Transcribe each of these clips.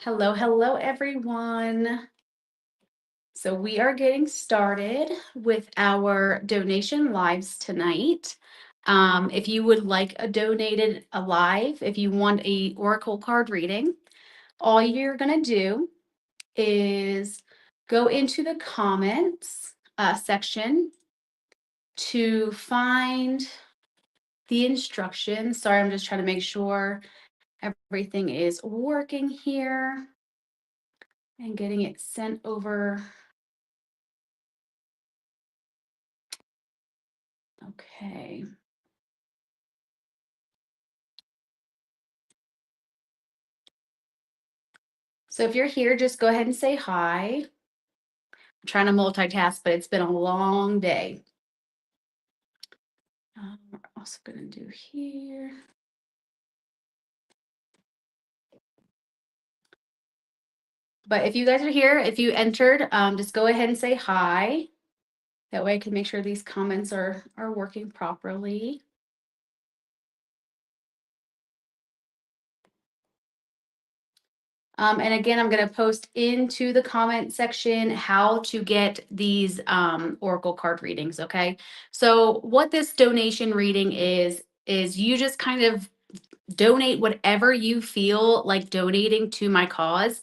Hello, hello, everyone. So, we are getting started with our donation lives tonight. If you would like a donated a live, if you want a oracle card reading, all you're going to do is go into the comments section to find the instructions. Sorry, I'm just trying to make sure everything is working here and getting it sent over. Okay. So if you're here, just go ahead and say hi. I'm trying to multitask, but it's been a long day. We're also going to do here. But if you guys are here, if you entered, just go ahead and say hi. That way I can make sure these comments are working properly. And again, I'm going to post into the comment section how to get these oracle card readings. Okay. So what this donation reading is you just kind of donate whatever you feel like donating to my cause.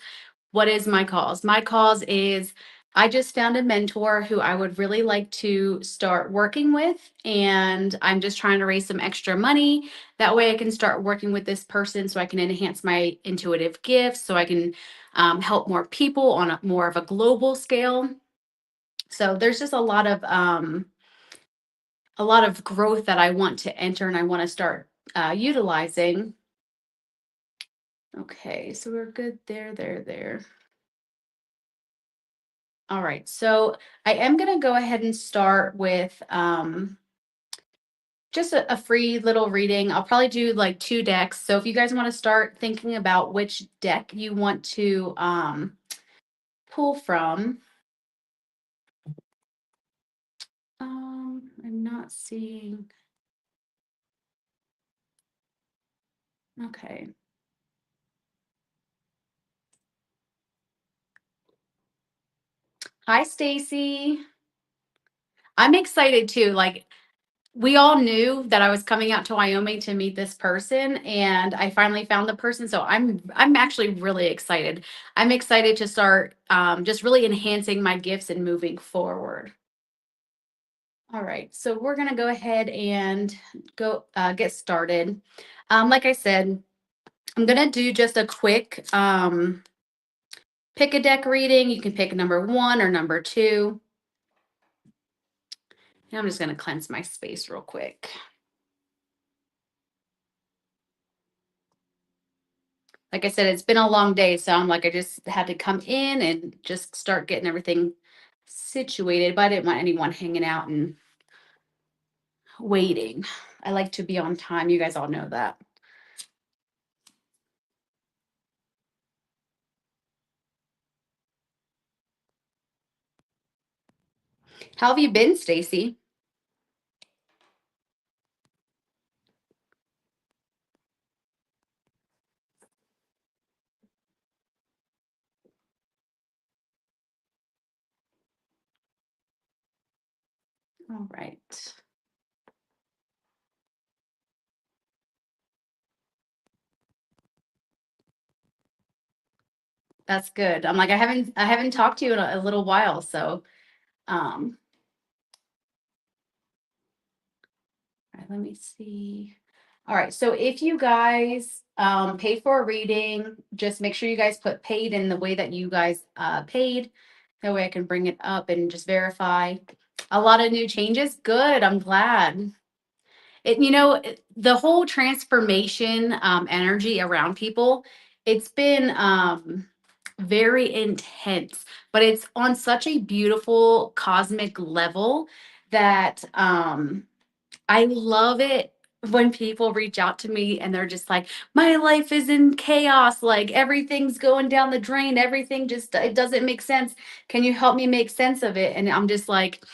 What is my cause? My cause is I just found a mentor who I would really like to start working with, and I'm just trying to raise some extra money. That way, I can start working with this person so I can enhance my intuitive gifts, so I can help more people on more of a global scale. So there's just a lot of growth that I want to enter and I want to start utilizing. Okay, so we're good there. All right, so I am going to go ahead and start with just a free little reading. I'll probably do like two decks. So if you guys want to start thinking about which deck you want to pull from, I'm not seeing. Okay. Hi, Stacy. I'm excited too. Like we all knew that I was coming out to Wyoming to meet this person, and I finally found the person. So I'm actually really excited. I'm excited to start just really enhancing my gifts and moving forward. All right, so we're gonna go ahead and go get started. Like I said, I'm gonna do just a quick pick a deck reading. You can pick number one or number two. And I'm just gonna cleanse my space real quick. Like I said, it's been a long day, so I'm like, I just had to come in and just start getting everything situated, but I didn't want anyone hanging out and waiting. I like to be on time. You guys all know that. How have you been, Stacy? All right. That's good. I'm like, I haven't talked to you in a little while, so um all right, let me see. All right, so if you guys pay for a reading, just make sure you guys put paid in the way that you guys paid. That way I can bring it up and just verify. A lot of new changes. Good. I'm glad. The whole transformation energy around people, it's been very intense, but it's on such a beautiful cosmic level that I love it when people reach out to me and they're just like, my life is in chaos. Like everything's going down the drain. Everything just, it doesn't make sense. Can you help me make sense of it? And I'm just like,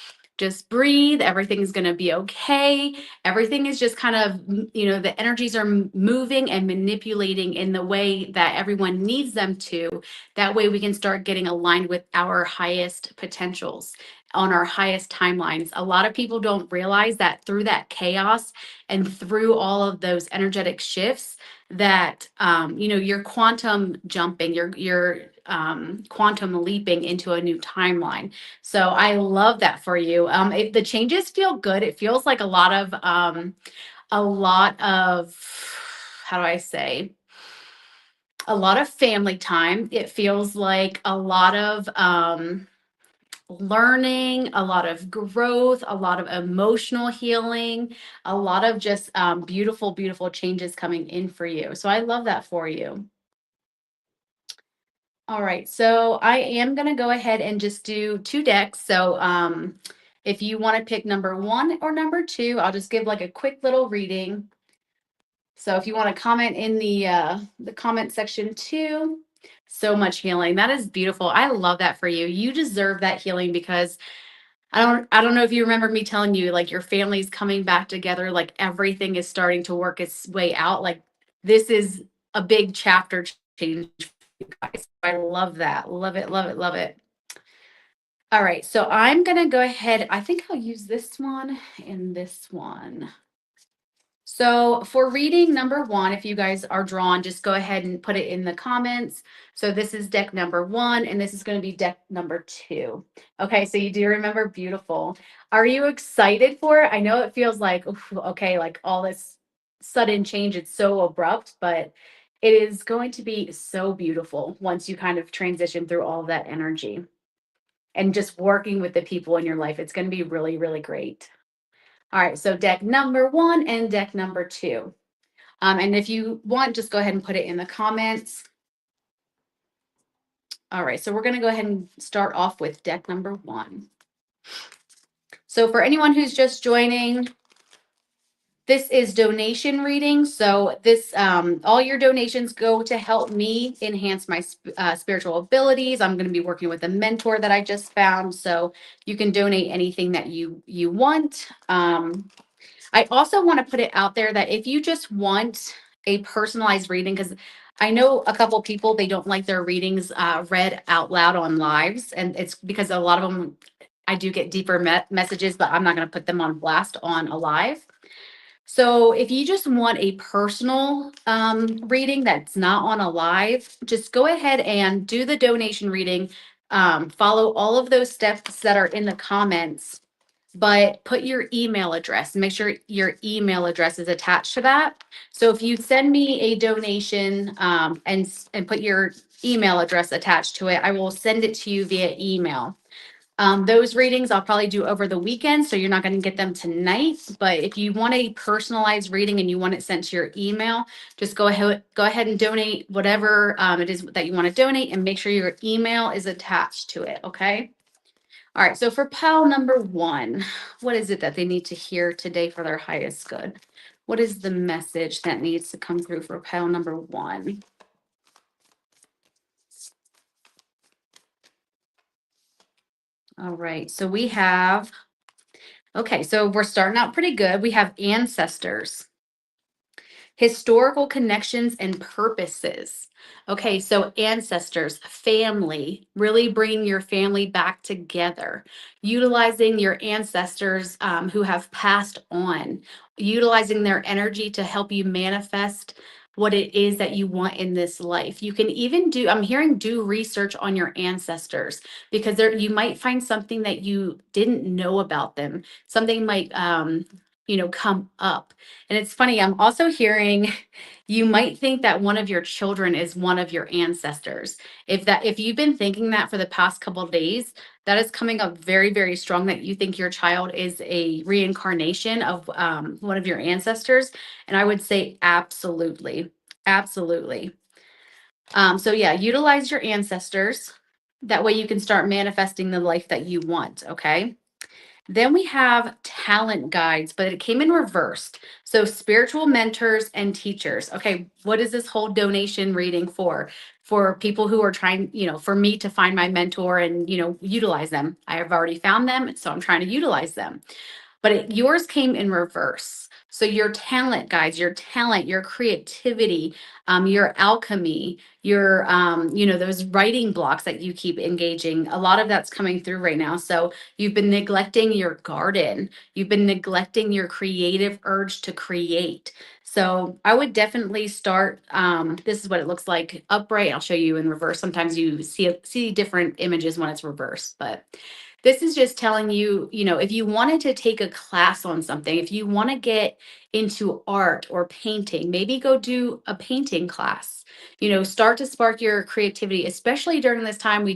just breathe. Everything's going to be okay. Everything is just kind of, the energies are moving and manipulating in the way that everyone needs them to. That way we can start getting aligned with our highest potentials on our highest timelines. A lot of people don't realize that through that chaos and through all of those energetic shifts, that you're quantum jumping, you're quantum leaping into a new timeline. So I love that for you. If the changes feel good, it feels like a lot of how do I say, a lot of family time. It feels like a lot of learning, a lot of growth, a lot of emotional healing, a lot of just beautiful, beautiful changes coming in for you. So I love that for you. All right, so I am going to go ahead and just do two decks. So if you want to pick number one or number two, I'll just give like a quick little reading. So if you want to comment in the comment section too. So much healing. That is beautiful. I love that for you. You deserve that healing because I don't know if you remember me telling you, like, your family's coming back together, like everything is starting to work its way out. Like, this is a big chapter change for you guys. I love that. Love it, love it, love it. All right, so I'm gonna go ahead. I think I'll use this one and this one. So for reading number one, if you guys are drawn, just go ahead and put it in the comments. So this is deck number one, and this is going to be deck number two. Okay, so you do remember, beautiful. Are you excited for it? I know it feels like, oof, okay, like all this sudden change, it's so abrupt, but it is going to be so beautiful once you kind of transition through all of that energy and just working with the people in your life. It's going to be really, really great. All right, so deck number one and deck number two. And if you want, just go ahead and put it in the comments. All right, so we're going to go ahead and start off with deck number one. So for anyone who's just joining, this is donation reading. So this, all your donations go to help me enhance my spiritual abilities. I'm going to be working with a mentor that I just found. So you can donate anything that you want. I also want to put it out there that if you just want a personalized reading, because I know a couple people, they don't like their readings read out loud on lives. And it's because a lot of them, I do get deeper messages, but I'm not going to put them on blast on a live. So if you just want a personal reading that's not on a live, just go ahead and do the donation reading. Follow all of those steps that are in the comments, but put your email address. Make sure your email address is attached to that. So if you send me a donation and put your email address attached to it, I will send it to you via email. Those readings I'll probably do over the weekend, so you're not going to get them tonight. But if you want a personalized reading and you want it sent to your email, just go ahead and donate whatever it is that you want to donate, and make sure your email is attached to it. Okay. All right. So for pile number one, what is it that they need to hear today for their highest good? What is the message that needs to come through for pile number one? All right. So we have, okay, so we're starting out pretty good. We have ancestors, historical connections, and purposes. Okay, so ancestors, family, really bringing your family back together, utilizing your ancestors who have passed on, utilizing their energy to help you manifest what it is that you want in this life. You can even I'm hearing, do research on your ancestors, because you might find something that you didn't know about them. Something might come up. And it's funny, I'm also hearing you might think that one of your children is one of your ancestors. If you've been thinking that for the past couple of days, that is coming up very, very strong, that you think your child is a reincarnation of one of your ancestors. And I would say absolutely, absolutely. So yeah, utilize your ancestors. That way you can start manifesting the life that you want, okay? Then we have talent guides, but it came in reversed. So spiritual mentors and teachers. Okay, what is this whole donation reading for? For people who are trying, for me to find my mentor and, utilize them. I have already found them, so I'm trying to utilize them. But yours came in reverse. So your talent guides, your talent, your creativity, your alchemy, your those writing blocks that you keep engaging, a lot of that's coming through right now. So you've been neglecting your garden, you've been neglecting your creative urge to create. So I would definitely start. This is what it looks like upright. I'll show you in reverse. Sometimes you see different images when it's reversed, but this is just telling you, if you wanted to take a class on something, if you want to get into art or painting, maybe go do a painting class. Start to spark your creativity, especially during this time.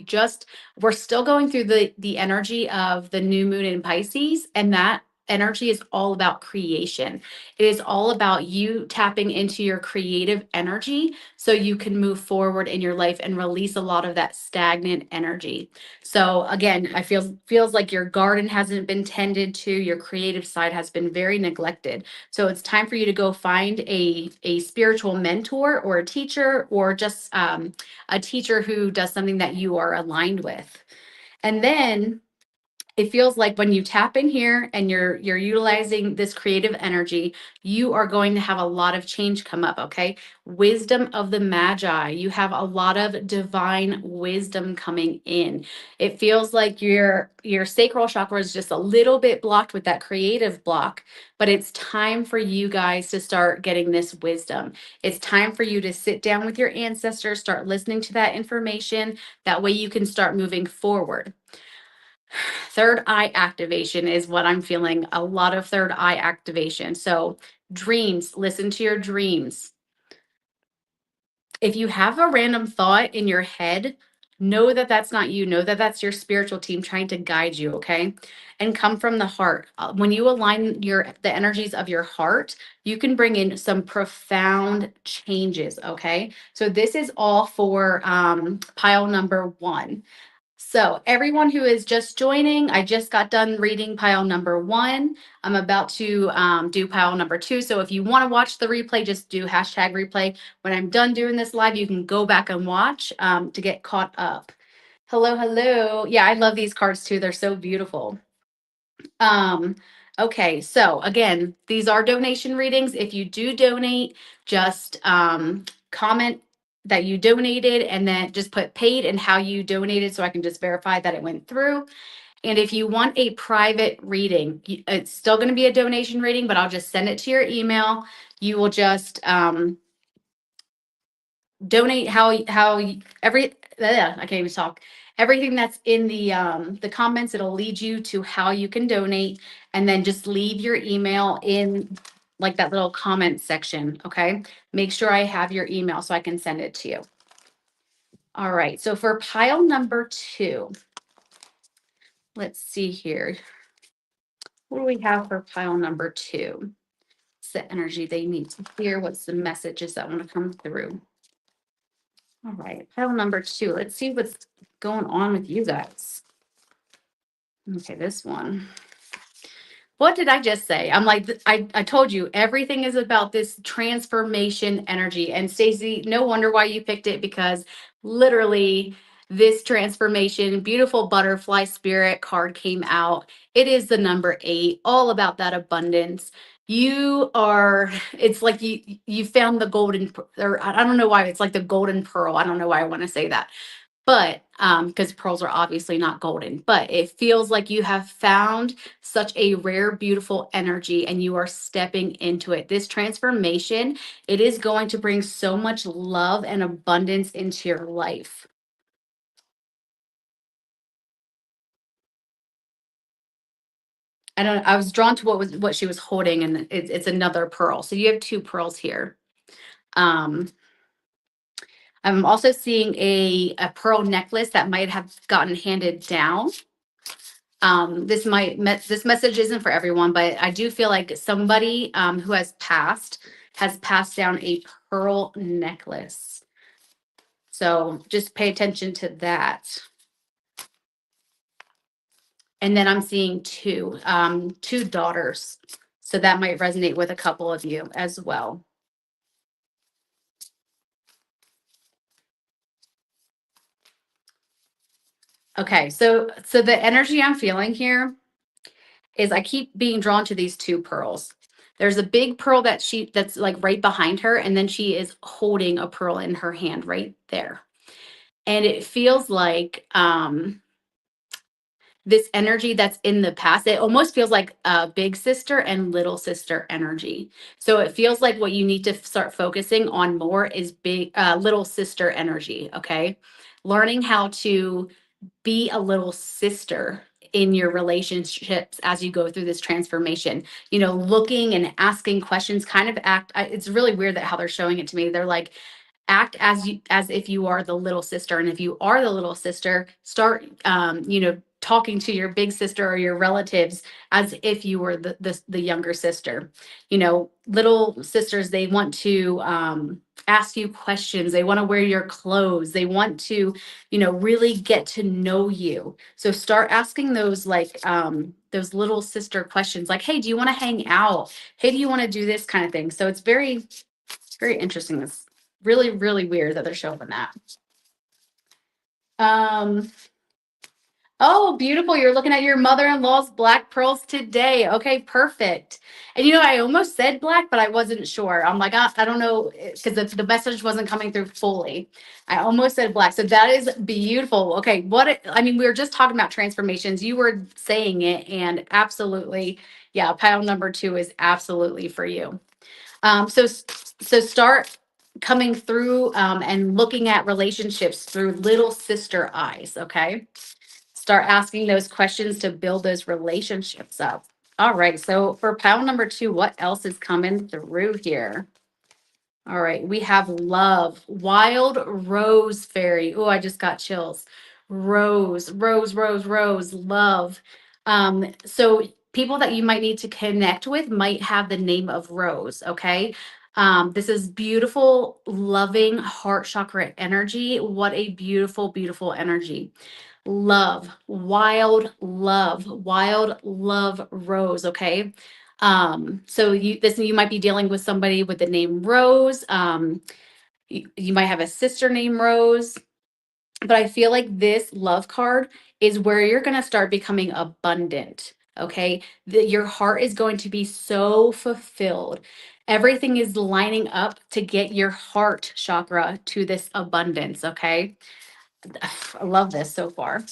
We're still going through the energy of the new moon in Pisces, and that energy is all about creation. It is all about you tapping into your creative energy so you can move forward in your life and release a lot of that stagnant energy. So again, I feels like your garden hasn't been tended to, your creative side has been very neglected. So it's time for you to go find a spiritual mentor or a teacher, or just a teacher who does something that you are aligned with. And then it feels like when you tap in here and you're utilizing this creative energy, you are going to have a lot of change come up. Okay, wisdom of the magi, you have a lot of divine wisdom coming in. It feels like your sacral chakra is just a little bit blocked with that creative block, but it's time for you guys to start getting this wisdom. It's time for you to sit down with your ancestors, start listening to that information. That way you can start moving forward. Third eye activation is what I'm feeling, a lot of third eye activation. So, dreams, listen to your dreams. If you have a random thought in your head, know that that's not you. Know that that's your spiritual team trying to guide you, okay? And come from the heart. When you align the energies of your heart, you can bring in some profound changes, okay? So this is all for pile number 1. So, everyone who is just joining, I just got done reading pile number 1. I'm about to do pile number 2. So, if you want to watch the replay, just do hashtag replay. When I'm done doing this live, you can go back and watch to get caught up. Hello, hello. Yeah, I love these cards too. They're so beautiful. Um, okay, so again, these are donation readings. If you do donate, just comment that you donated and then just put paid and how you donated so I can just verify that it went through. And if you want a private reading, it's still going to be a donation reading, but I'll just send it to your email. You will just donate I can't even talk. Everything that's in the comments, it'll lead you to how you can donate, and then just leave your email in like that little comment section. Okay, make sure I have your email so I can send it to you. All right, so for pile number 2, let's see here. What do we have for pile number 2? What's the energy they need to hear? What's the messages that want to come through? All right, pile number 2. Let's see what's going on with you guys. Okay, this one. What did I just say? I'm like, I told you everything is about this transformation energy. And Stacey, no wonder why you picked it, because literally this transformation, beautiful butterfly spirit card came out. It is the number 8, all about that abundance. It's like you found the golden, or I don't know why it's like the golden pearl. I don't know why I want to say that, but because pearls are obviously not golden, but it feels like you have found such a rare, beautiful energy and you are stepping into it. This transformation, it is going to bring so much love and abundance into your life. I was drawn to what she was holding, and it's another pearl. So you have 2 pearls here. um I'm also seeing a pearl necklace that might have gotten handed down. This message isn't for everyone, but I do feel like somebody who has passed down a pearl necklace. So just pay attention to that. And then I'm seeing two daughters. So that might resonate with a couple of you as well. Okay, so the energy I'm feeling here is I keep being drawn to these two pearls. There's a big pearl that's like right behind her, and then she is holding a pearl in her hand right there. And it feels like this energy that's in the past. It almost feels like a big sister and little sister energy. So it feels like what you need to start focusing on more is big little sister energy. Okay, learning how to be a little sister in your relationships as you go through this transformation. Looking and asking questions, kind of it's really weird that how they're showing it to me. They're like, act as if you are the little sister, and if you are the little sister, start talking to your big sister or your relatives as if you were the younger sister. Little sisters, they want to ask you questions, they want to wear your clothes, they want to really get to know you. So start asking those little sister questions, like, hey, do you want to hang out? Hey, do you want to do this kind of thing? So it's very interesting. It's really, really weird that they're showing that. Um, oh, beautiful. You're looking at your mother-in-law's black pearls today. Okay, perfect. And I almost said black, but I wasn't sure. I'm like, I don't know, because the message wasn't coming through fully. I almost said black. So that is beautiful. Okay, I mean, we were just talking about transformations. You were saying it, and absolutely, yeah, pile number 2 is absolutely for you. So start coming through and looking at relationships through little sister eyes. Okay, start asking those questions to build those relationships up. All right. So for pile number 2, what else is coming through here? All right, we have love, wild rose fairy. Oh, I just got chills. Rose, rose, rose, rose, love. So people that you might need to connect with might have the name of Rose, okay? This is beautiful, loving heart chakra energy. What a beautiful, beautiful energy. Wild love rose, okay? So you might be dealing with somebody with the name Rose. You might have a sister named Rose, but I feel like this love card is where you're going to start becoming abundant. Okay, your heart is going to be so fulfilled. Everything is lining up to get your heart chakra to this abundance. Okay, I love this so far.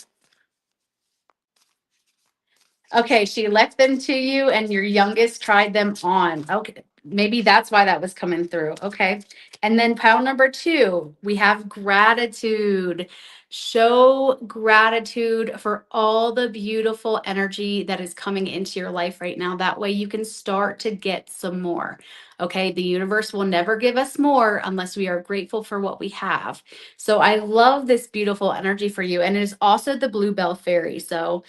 Okay, she left them to you, and your youngest tried them on. Okay, maybe that's why that was coming through. Okay. And then pile number 2, we have gratitude. Show gratitude for all the beautiful energy that is coming into your life right now. That way you can start to get some more. Okay. The universe will never give us more unless we are grateful for what we have. So I love this beautiful energy for you. And it is also the Bluebell Fairy. So,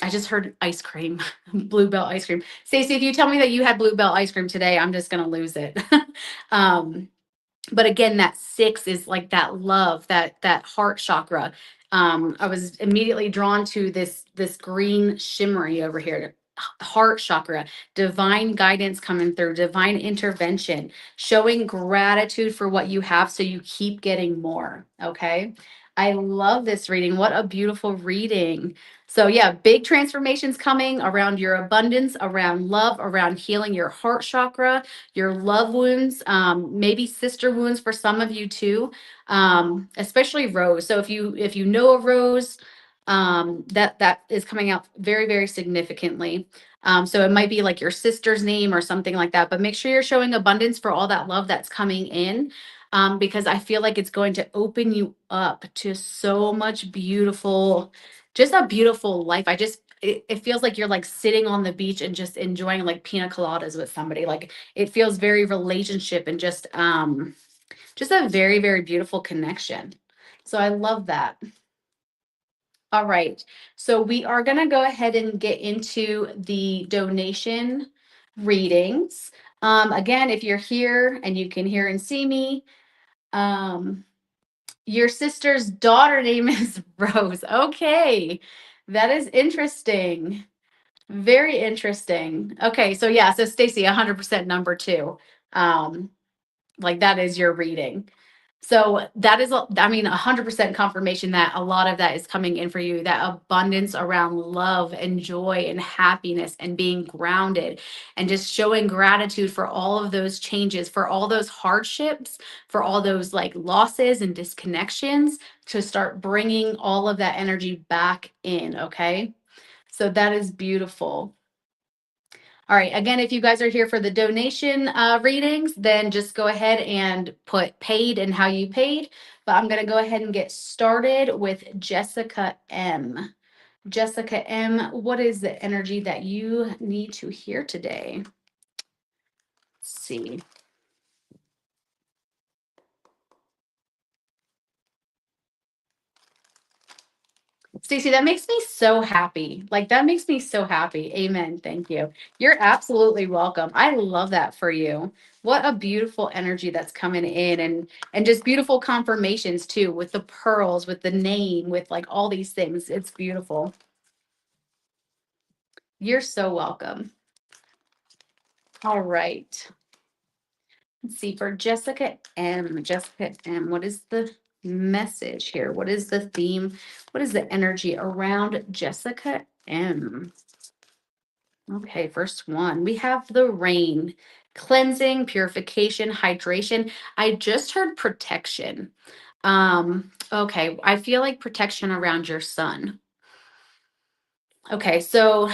I just heard ice cream, Bluebell ice cream. Stacey, if you tell me that you had Bluebell ice cream today, I'm just gonna lose it. um, but again, that 6 is like that love, that heart chakra. I was immediately drawn to this green shimmery over here. Heart chakra, divine guidance coming through, divine intervention, showing gratitude for what you have so you keep getting more. Okay. I love this reading. What a beautiful reading. So, yeah, big transformations coming around your abundance, around love, around healing your heart chakra, your love wounds, maybe sister wounds for some of you too, especially Rose. So if you know a Rose, that is coming out very, very significantly. So it might be like your sister's name or something like that. But make sure you're showing abundance for all that love that's coming in. Because I feel like it's going to open you up to so much beautiful, just a beautiful life. It feels like you're like sitting on the beach and just enjoying like pina coladas with somebody. Like it feels very relationship and just a very, very beautiful connection. So I love that. All right. So we are going to go ahead and get into the donation readings. Again, if you're here and you can hear and see me, your sister's daughter name is Rose. Okay. That is interesting. Very interesting. Okay, so yeah, so Stacy, 100% number two. Um, like that is your reading. So that is, I mean, 100% confirmation that a lot of that is coming in for you, that abundance around love and joy and happiness and being grounded and just showing gratitude for all of those changes, for all those hardships, for all those like losses and disconnections, to start bringing all of that energy back in. Okay. So that is beautiful. All right. Again, if you guys are here for the donation readings, then just go ahead and put paid and how you paid. But I'm going to go ahead and get started with Jessica M. Jessica M, what is the energy that you need to hear today? Let's see. Stacey, that makes me so happy. Like that makes me so happy. Amen. Thank you. You're absolutely welcome. I love that for you. What a beautiful energy that's coming in, and just beautiful confirmations too, with the pearls, with the name, with like all these things. It's beautiful. You're so welcome. All right. Let's see, for Jessica M. Jessica M, what is the message here? What is the theme? What is the energy around Jessica M? Okay, first one. We have the rain, cleansing, purification, hydration. I just heard protection. Okay, I feel like protection around your son. Okay, so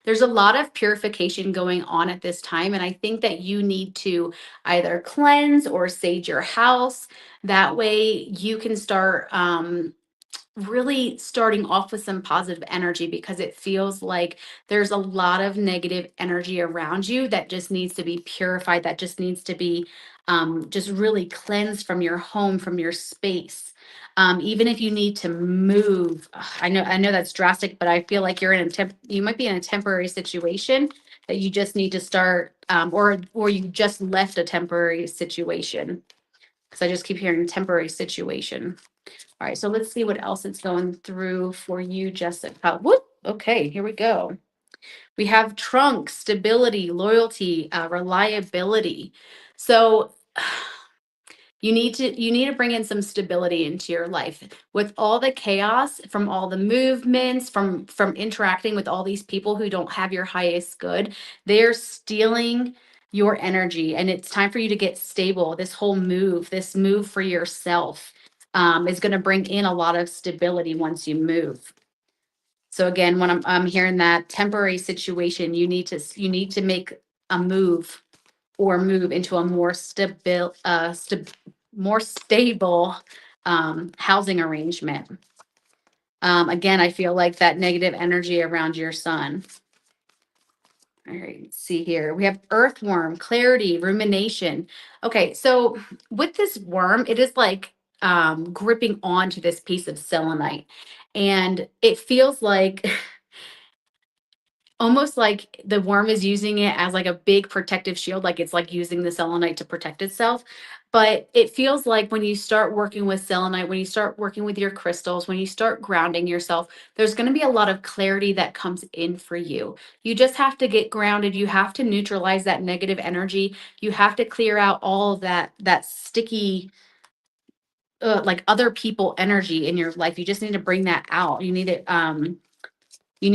there's a lot of purification going on at this time, and I think that you need to either cleanse or sage your house. That way you can start really starting off with some positive energy, because it feels like there's a lot of negative energy around you that just needs to be purified, that just needs to be just really cleansed from your home, from your space. Even if you need to move, I know that's drastic, but I feel like you're in a you might be in a temporary situation that you just need to start, or you just left a temporary situation, because I just keep hearing temporary situation. All right, so let's see what else it's going through for you, Jessica. Whoop. Okay, here we go. We have trunk, stability, loyalty, reliability. So you need to bring in some stability into your life with all the chaos from all the movements, from interacting with all these people who don't have your highest good. They're stealing your energy, and it's time for you to get stable. This move for yourself, is going to bring in a lot of stability once you move. So again, when I'm hearing that temporary situation, you need to make a move, or move into a more stable housing arrangement. Again, I feel like that negative energy around your son. All right, let's see here. We have earthworm, clarity, rumination. Okay, so with this worm, it is like gripping onto this piece of selenite. And it feels like almost like the worm is using it as like a big protective shield, like it's like using the selenite to protect itself. But it feels like when you start working with selenite, when you start working with your crystals, when you start grounding yourself, there's going to be a lot of clarity that comes in for you. You just have to get grounded. You have to neutralize that negative energy. You have to clear out all of that sticky, like other people energy in your life. You just need to bring that out. You need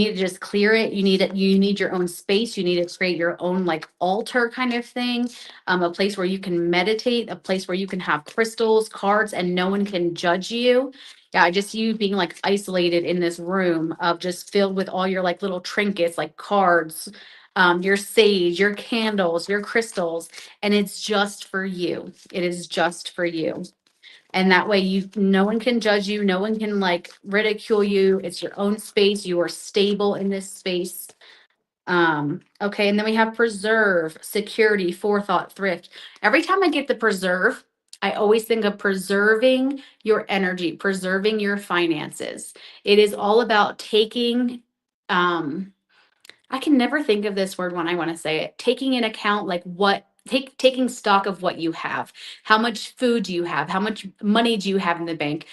to just clear it. You need your own space. You need to create your own like altar kind of thing. A place where you can meditate, a place where you can have crystals, cards, and no one can judge you. Yeah, I just see you being like isolated in this room of just filled with all your like little trinkets, like cards, your sage, your candles, your crystals, and it's just for you. It is just for you. And that way no one can judge you, no one can like ridicule you. It's your own space. You are stable in this space. Okay, and then we have preserve, security, forethought, thrift. Every time I get the preserve, I always think of preserving your energy, preserving your finances. It is all about taking, I can never think of this word when I want to say it, taking in account like what taking stock of what you have. How much food do you have? How much money do you have in the bank?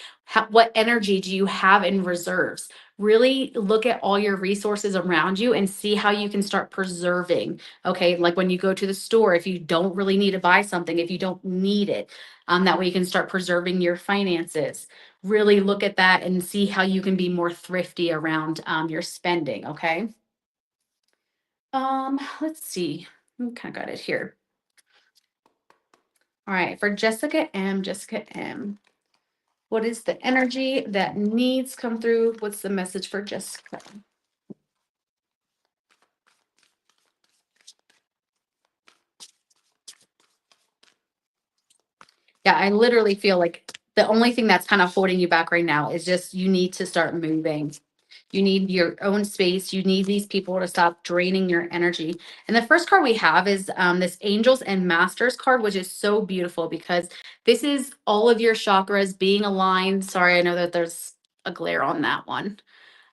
What energy do you have in reserves? Really look at all your resources around you and see how you can start preserving. Okay, like when you go to the store, if you don't really need to buy something, if you don't need it, that way you can start preserving your finances. Really look at that and see how you can be more thrifty around your spending. Okay. Let's see. I kind of got it here. All right, for Jessica M. Jessica M. What is the energy that needs come through? What's the message for Jessica? Yeah, I literally feel like the only thing that's kind of holding you back right now is just you need to start moving. You need your own space. You need these people to stop draining your energy. And the first card we have is this Angels and Masters card, which is so beautiful because this is all of your chakras being aligned. Sorry, I know that there's a glare on that one.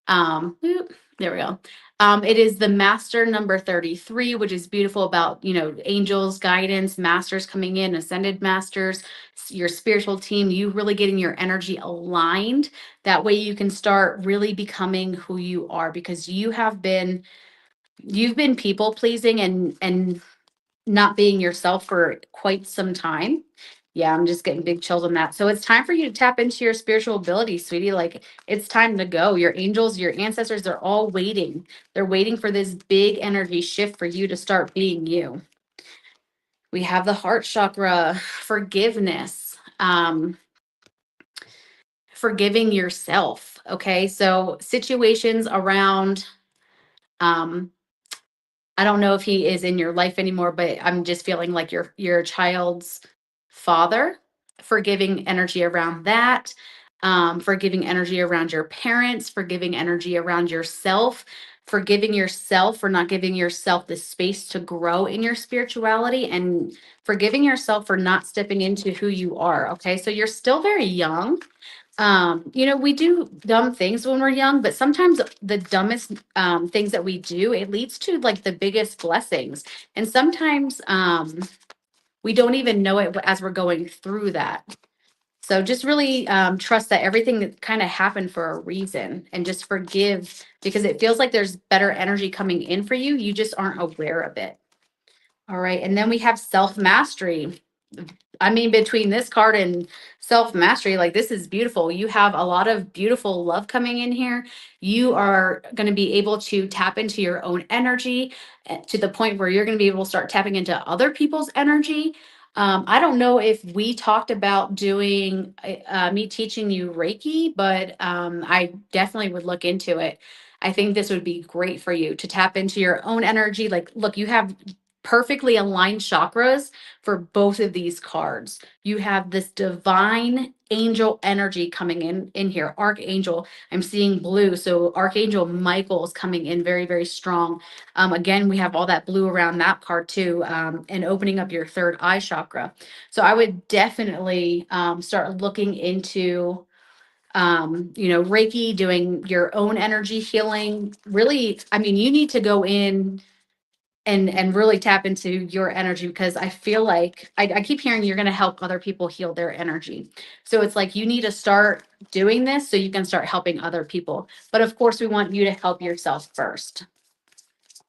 There we go. It is the master number 33, which is beautiful about, angels, guidance, masters coming in, ascended masters, your spiritual team, you really getting your energy aligned. That way you can start really becoming who you are because you've been people pleasing and not being yourself for quite some time. Yeah, I'm just getting big chills on that. So it's time for you to tap into your spiritual ability, sweetie. Like it's time to go. Your angels, your ancestors, they're all waiting. They're waiting for this big energy shift for you to start being you. We have the heart chakra, forgiveness, forgiving yourself. Okay. So situations around um I don't know if he is in your life anymore, but I'm just feeling like your child's father, forgiving energy around that, forgiving energy around your parents, forgiving energy around yourself, forgiving yourself for not giving yourself the space to grow in your spirituality, and forgiving yourself for not stepping into who you are. Okay, so you're still very young. We do dumb things when we're young, but sometimes the dumbest things that we do, it leads to like the biggest blessings. And sometimes we don't even know it as we're going through that. So just really trust that everything that kind of happened for a reason and just forgive because it feels like there's better energy coming in for you. You just aren't aware of it. All right. And then we have self mastery. I mean, between this card and self mastery, like this is beautiful. You have a lot of beautiful love coming in here. You are going to be able to tap into your own energy to the point where you're going to be able to start tapping into other people's energy. I don't know if we talked about doing me teaching you Reiki, but I definitely would look into it. I think this would be great for you to tap into your own energy. Like, look, you have perfectly aligned chakras for both of these cards. You have this divine angel energy coming in here. Archangel, I'm seeing blue. So Archangel Michael is coming in very, very strong. Again, we have all that blue around that card too, and opening up your third eye chakra. So I would definitely start looking into Reiki, doing your own energy healing. Really, I mean, you need to go in and really tap into your energy because I feel like I keep hearing you're going to help other people heal their energy. So it's like you need to start doing this so you can start helping other people. But of course, we want you to help yourself first.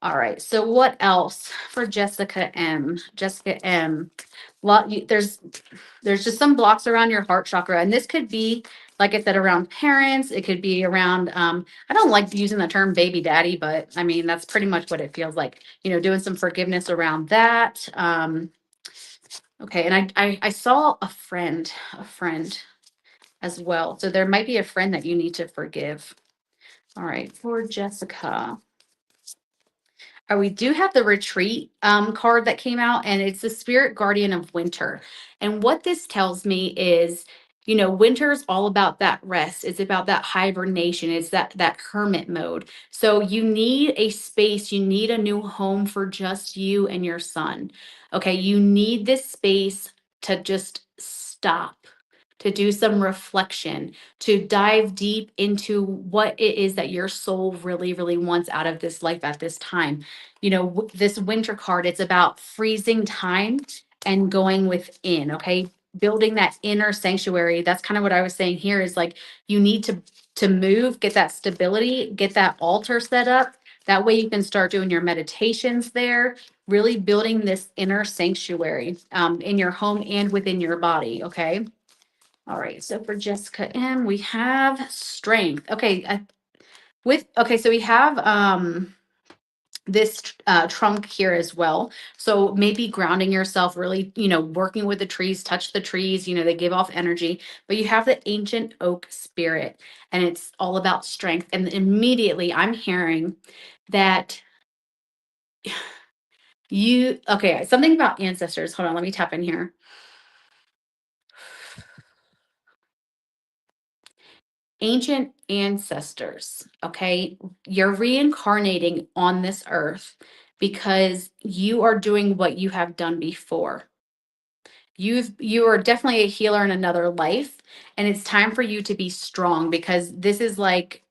All right. So what else for Jessica M? Jessica M. There's just some blocks around your heart chakra, and this could be, like I said, around parents. It could be around. I don't like using the term baby daddy, but I mean that's pretty much what it feels like. Doing some forgiveness around that. Okay, and I saw a friend as well. So there might be a friend that you need to forgive. All right, for Jessica. We do have the retreat card that came out, and it's the spirit guardian of winter. And what this tells me is, winter is all about that rest. It's about that hibernation. It's that hermit mode. So you need a space. You need a new home for just you and your son. Okay, you need this space to just stop, to do some reflection, to dive deep into what it is that your soul really, really wants out of this life at this time. this winter card, it's about freezing time and going within, okay? Building that inner sanctuary. That's kind of what I was saying here is like you need to move, get that stability, get that altar set up. That way you can start doing your meditations there, really building this inner sanctuary in your home and within your body, okay? All right, so for Jessica M, we have strength. Okay, so we have this trunk here as well. So maybe grounding yourself, really, working with the trees, touch the trees, they give off energy, but you have the ancient oak spirit and it's all about strength. And immediately I'm hearing that something about ancestors. Hold on, let me tap in here. Ancient ancestors, okay? You're reincarnating on this earth because you are doing what you have done before. You are definitely a healer in another life, and it's time for you to be strong because this is like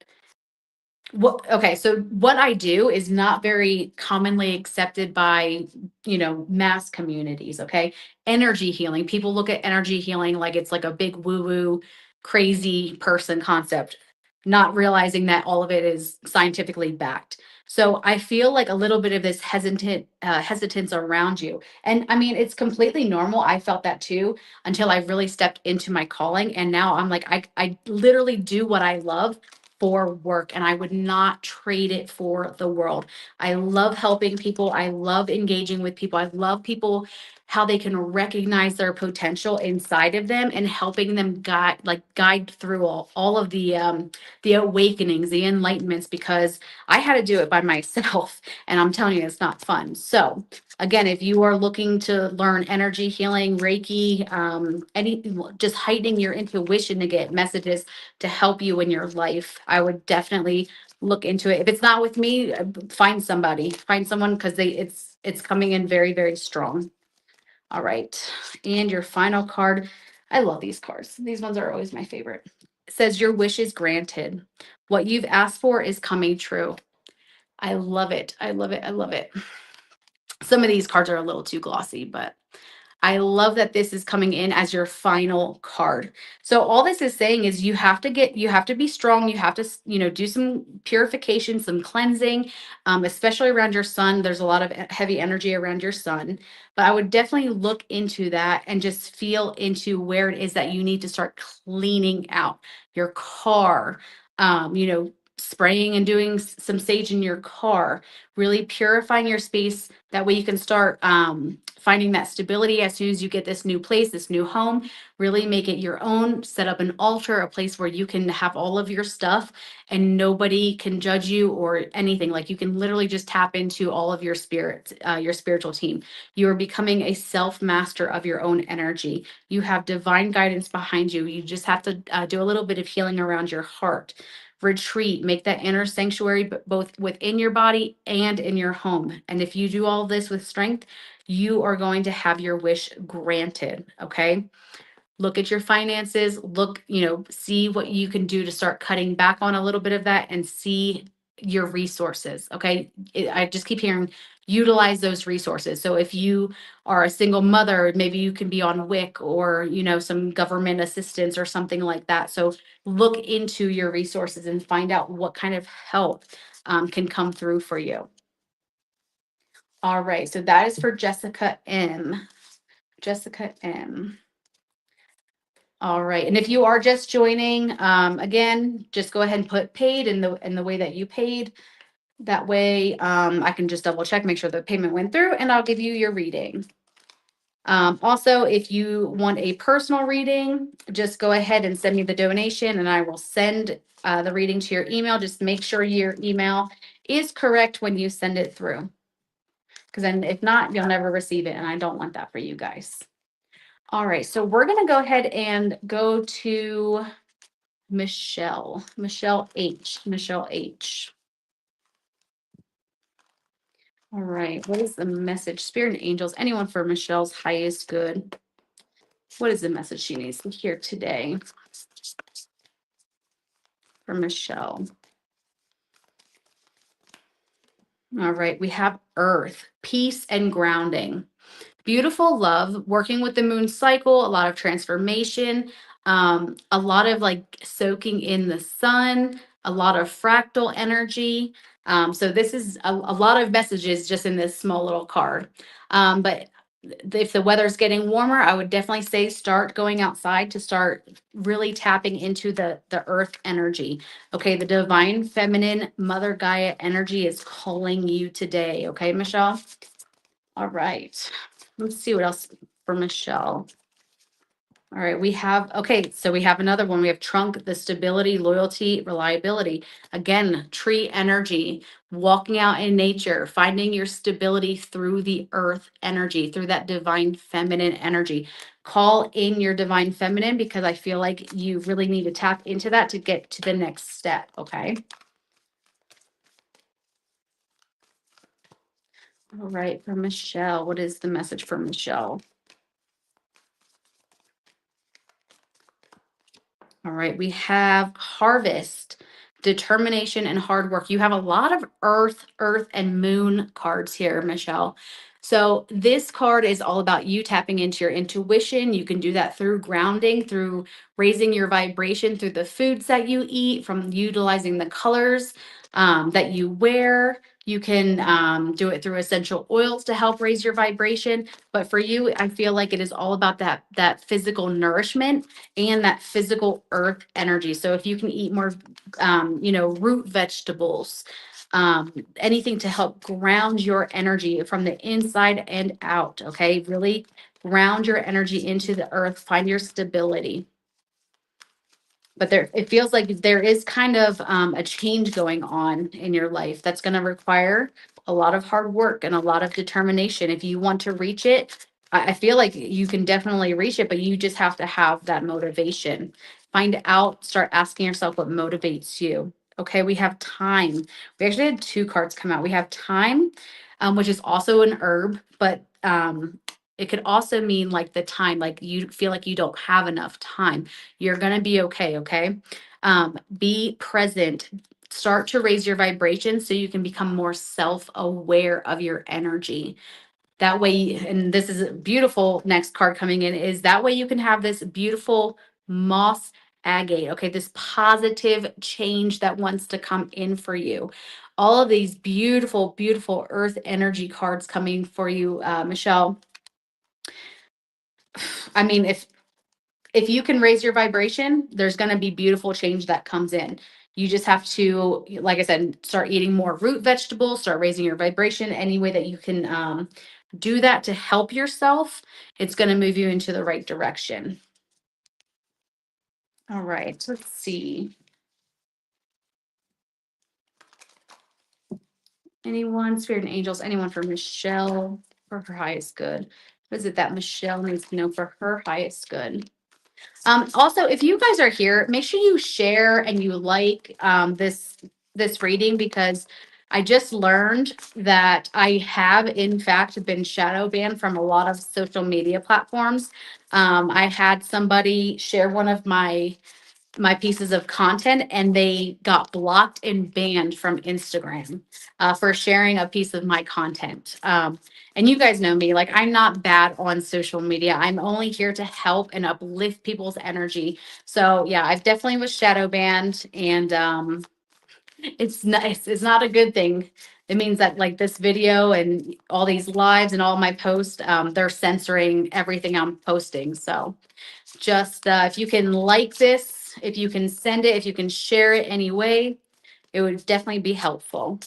so what I do is not very commonly accepted by, mass communities, okay? Energy healing. People look at energy healing like it's like a big woo-woo crazy person concept, not realizing that all of it is scientifically backed. So I feel like a little bit of this hesitance around you. And I mean, it's completely normal. I felt that too until I really stepped into my calling. And now I'm like, I literally do what I love for work and I would not trade it for the world. I love helping people. I love engaging with people. I love people how they can recognize their potential inside of them and helping them guide through all of the awakenings, the enlightenments, because I had to do it by myself and I'm telling you it's not fun. So again, if you are looking to learn energy healing, Reiki, just heightening your intuition to get messages to help you in your life, I would definitely look into it. If it's not with me, find someone because it's coming in very, very strong. All right. And your final card. I love these cards. These ones are always my favorite. It says your wish is granted. What you've asked for is coming true. I love it. I love it. I love it. Some of these cards are a little too glossy, but I love that this is coming in as your final card. So all this is saying is you have to be strong. You have to, do some purification, some cleansing, especially around your sun. There's a lot of heavy energy around your sun, but I would definitely look into that and just feel into where it is that you need to start cleaning out your car, spraying and doing some sage in your car, really purifying your space. That way you can start finding that stability as soon as you get this new place, this new home. Really make it your own, set up an altar, a place where you can have all of your stuff and nobody can judge you or anything. Like you can literally just tap into all of your spirit, your spiritual team. You are becoming a self-master of your own energy. You have divine guidance behind you. You just have to do a little bit of healing around your heart. Retreat, make that inner sanctuary both within your body and in your home. And if you do all this with strength, you are going to have your wish granted. Okay. Look at your finances, see what you can do to start cutting back on a little bit of that and see your resources. Okay. I just keep hearing utilize those resources. So if you are a single mother, maybe you can be on WIC or, some government assistance or something like that. So look into your resources and find out what kind of help can come through for you. All right. So that is for Jessica M. Jessica M. All right. And if you are just joining, again, just go ahead and put paid in the way that you paid. That way, I can just double check, make sure the payment went through, and I'll give you your reading. Also, if you want a personal reading, just go ahead and send me the donation, and I will send the reading to your email. Just make sure your email is correct when you send it through, because then if not, you'll never receive it, and I don't want that for you guys. All right, so we're going to go ahead and go to Michelle H. All right, what is the message? Spirit and angels, anyone for Michelle's highest good. What is the message she needs to hear today for Michelle? All right, we have earth, peace and grounding. Beautiful love, working with the moon cycle, a lot of transformation, a lot of like soaking in the sun, a lot of fractal energy. So this is a lot of messages just in this small little card. But if the weather's getting warmer, I would definitely say start going outside to start really tapping into the earth energy. Okay, the divine feminine mother Gaia energy is calling you today. Okay, Michelle? All right. Let's see what else for Michelle. All right, we have, okay, so we have another one. We have trunk, the stability, loyalty, reliability. Again, tree energy, walking out in nature, finding your stability through the earth energy, through that divine feminine energy. Call in your divine feminine because I feel like you really need to tap into that to get to the next step, okay? All right, for Michelle, what is the message for Michelle? All right, we have harvest, determination, and hard work. You have a lot of earth, and moon cards here, Michelle. So this card is all about you tapping into your intuition. You can do that through grounding, through raising your vibration, through the foods that you eat, from utilizing the colors that you wear. You can do it through essential oils to help raise your vibration. But for you, I feel like it is all about that physical nourishment and that physical earth energy. So if you can eat more, root vegetables, anything to help ground your energy from the inside and out. Okay. Really ground your energy into the earth, find your stability. But there, it feels like there is kind of a change going on in your life that's going to require a lot of hard work and a lot of determination. If you want to reach it, I feel like you can definitely reach it, but you just have to have that motivation. Find out, start asking yourself what motivates you. Okay, we have time. We actually had two cards come out. We have time, which is also an herb, but it could also mean like the time, like you feel like you don't have enough time. You're going to be okay. Okay. Be present. Start to raise your vibration so you can become more self aware of your energy. That way, and this is a beautiful next card coming in, is that way you can have this beautiful moss agate. Okay. This positive change that wants to come in for you. All of these beautiful, beautiful earth energy cards coming for you, Michelle. I mean, if you can raise your vibration, there's going to be beautiful change that comes in. You just have to, like I said, start eating more root vegetables, start raising your vibration any way that you can do that to help yourself. It's going to move you into the right direction. All right, let's see. Anyone, spirit and angels, anyone for Michelle for her highest good? What is it that Michelle needs to know for her highest good? Also, if you guys are here, make sure you share and you like this reading because I just learned that I have in fact been shadow banned from a lot of social media platforms. I had somebody share one of my pieces of content and they got blocked and banned from Instagram for sharing a piece of my content. And you guys know me, like I'm not bad on social media. I'm only here to help and uplift people's energy. So yeah, I've definitely was shadow banned and it's nice. It's not a good thing. It means that like this video and all these lives and all my posts, they're censoring everything I'm posting. So just if you can like this, if you can send it, if you can share it anyway, it would definitely be helpful.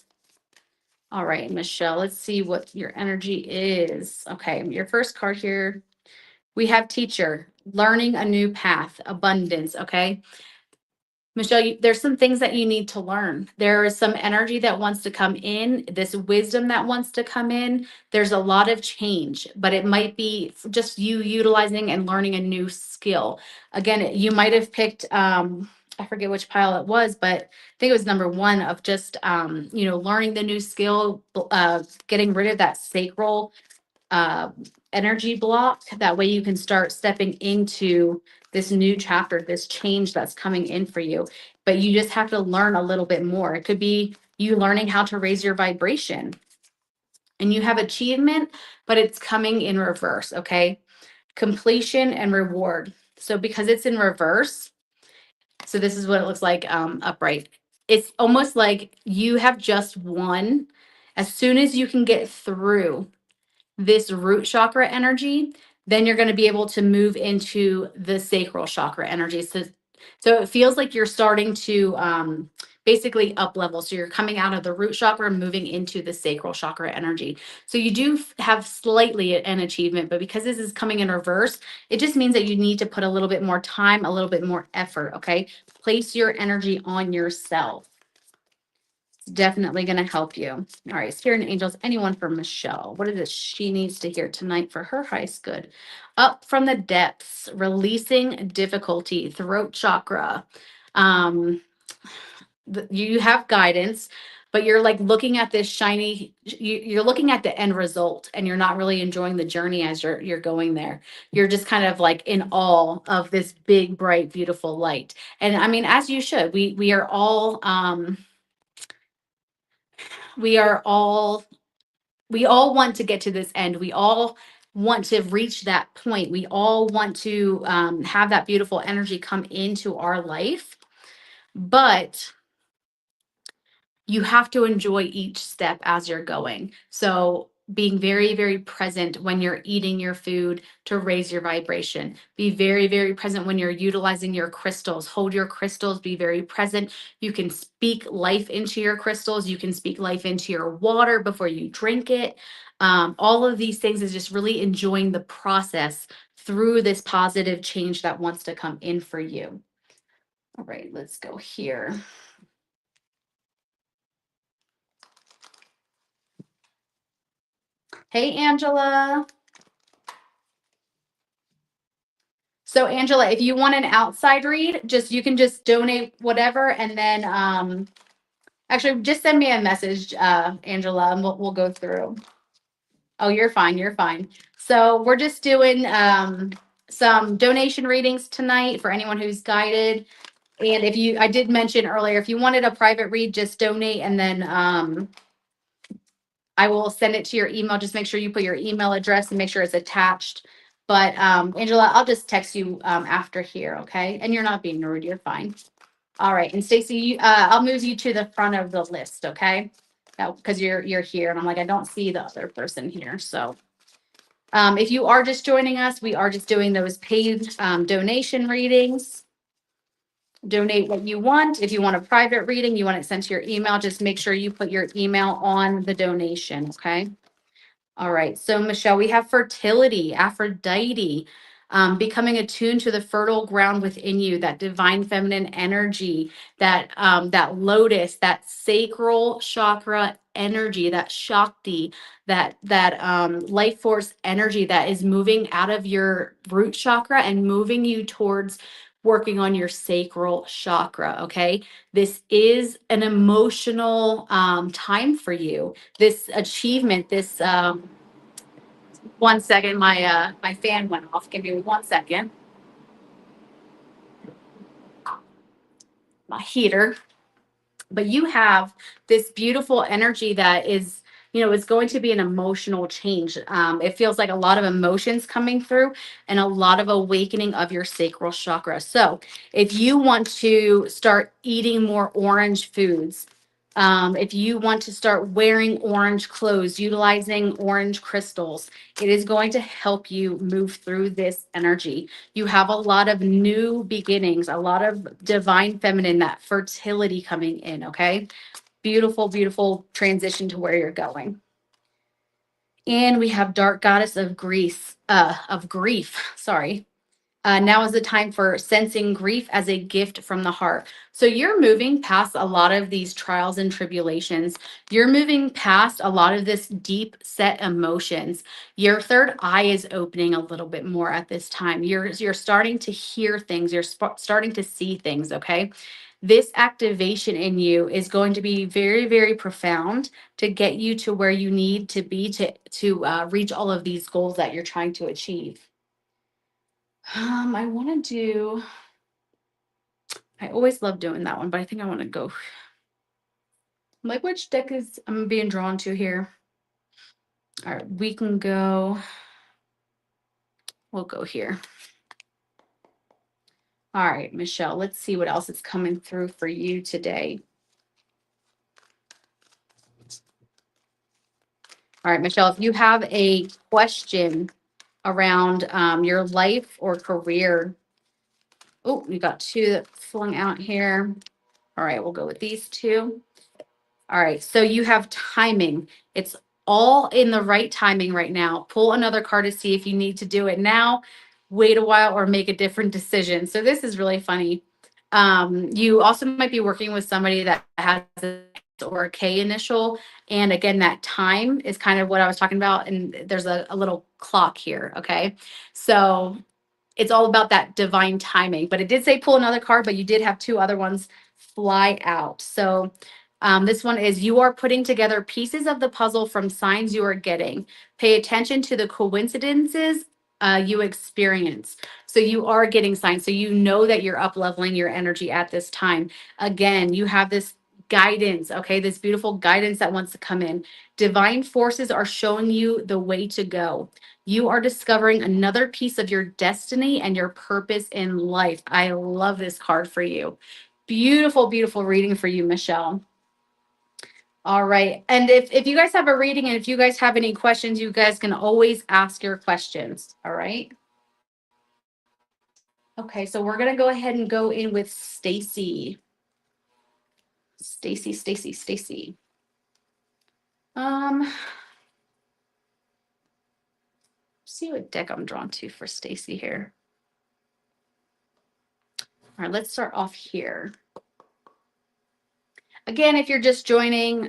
All right, Michelle, let's see what your energy is. Okay, your first card here, we have teacher, learning a new path, abundance. Okay, Michelle, there's some things that you need to learn. There is some energy that wants to come in, this wisdom that wants to come in. There's a lot of change, but it might be just you utilizing and learning a new skill. Again, you might have picked, I forget which pile it was, but I think it was number one of just, learning the new skill, getting rid of that sacral uh, energy block. That way you can start stepping into this new chapter, this change that's coming in for you. But you just have to learn a little bit more. It could be you learning how to raise your vibration. And you have achievement, but it's coming in reverse, okay? Completion and reward. So because it's in reverse, so this is what it looks like upright. It's almost like you have just won. As soon as you can get through this root chakra energy, then you're going to be able to move into the sacral chakra energy. So it feels like you're starting to basically up level. So you're coming out of the root chakra and moving into the sacral chakra energy. So you do have slightly an achievement, but because this is coming in reverse, it just means that you need to put a little bit more time, a little bit more effort. Okay. Place your energy on yourself. It's definitely going to help you. All right, Spirit and Angels, anyone for Michelle? What is it she needs to hear tonight for her highest good? Up from the depths, releasing difficulty, throat chakra. You have guidance, but you're like looking at this shiny, you're looking at the end result and you're not really enjoying the journey as you're going there. You're just kind of like in awe of this big, bright, beautiful light. And I mean, as you should, we are all we are all we all want to get to this end. We all want to reach that point. We all want to have that beautiful energy come into our life, but you have to enjoy each step as you're going. So being very, very present when you're eating your food to raise your vibration. Be very, very present when you're utilizing your crystals. Hold your crystals, be very present. You can speak life into your crystals. You can speak life into your water before you drink it. All of these things is just really enjoying the process through this positive change that wants to come in for you. All right, let's go here. Hey, Angela. So Angela, if you want an outside read, you can just donate whatever, and then actually just send me a message, Angela, and we'll go through. Oh, you're fine. You're fine. So we're just doing some donation readings tonight for anyone who's guided. And I did mention earlier, if you wanted a private read, just donate, and then I will send it to your email. Just make sure you put your email address and make sure it's attached. But Angela, I'll just text you after here, okay? And you're not being rude, you're fine. All right, and Stacy, I'll move you to the front of the list, okay? Because you're here, and I'm like, I don't see the other person here. So if you are just joining us, we are just doing those paid donation readings. Donate what you want. If you want a private reading, you want it sent to your email, just make sure you put your email on the donation, okay? All right. So, Michelle, we have fertility, Aphrodite, becoming attuned to the fertile ground within you, that divine feminine energy, that lotus, that sacral chakra energy, that Shakti, that life force energy that is moving out of your root chakra and moving you towards working on your sacral chakra. Okay. This is an emotional time for you. This achievement, this 1 second, my fan went off. Give me 1 second. My heater. But you have this beautiful energy that is, it's going to be an emotional change. It feels like a lot of emotions coming through and a lot of awakening of your sacral chakra. So if you want to start eating more orange foods, if you want to start wearing orange clothes, utilizing orange crystals, it is going to help you move through this energy. You have a lot of new beginnings, a lot of divine feminine, that fertility coming in, okay? Beautiful, beautiful transition to where you're going. And we have dark goddess of grief, sorry. Now is the time for sensing grief as a gift from the heart. So you're moving past a lot of these trials and tribulations. You're moving past a lot of this deep set emotions. Your third eye is opening a little bit more at this time. You're starting to hear things. You're starting to see things, okay? This activation in you is going to be very, very profound to get you to where you need to be to reach all of these goals that you're trying to achieve. I want to do, I always love doing that one, but I think I want to go. Like, which deck is I'm being drawn to here? All right, we can go. We'll go here. All right, Michelle, let's see what else is coming through for you today. All right, Michelle, if you have a question around your life or career. Oh, we got two that flung out here. All right, we'll go with these two. All right, so you have timing. It's all in the right timing right now. Pull another card to see if you need to do it now, wait a while, or make a different decision. So this is really funny. You also might be working with somebody that has a or a K initial. And again, that time is kind of what I was talking about. And there's a little clock here. Okay. So it's all about that divine timing. But it did say pull another card, but you did have two other ones fly out. So this one is you are putting together pieces of the puzzle from signs you are getting. Pay attention to the coincidences you experience. So you are getting signs. So you know that you're up leveling your energy at this time. Again, you have this guidance, okay? This beautiful guidance that wants to come in. Divine forces are showing you the way to go. You are discovering another piece of your destiny and your purpose in life. I love this card for you. Beautiful, beautiful reading for you, Michelle. All right. And if you guys have a reading and if you guys have any questions, you guys can always ask your questions. All right. Okay, so we're gonna go ahead and go in with Stacy. Stacy. Um, see what deck I'm drawn to for Stacy here. All right, let's start off here. Again, if you're just joining,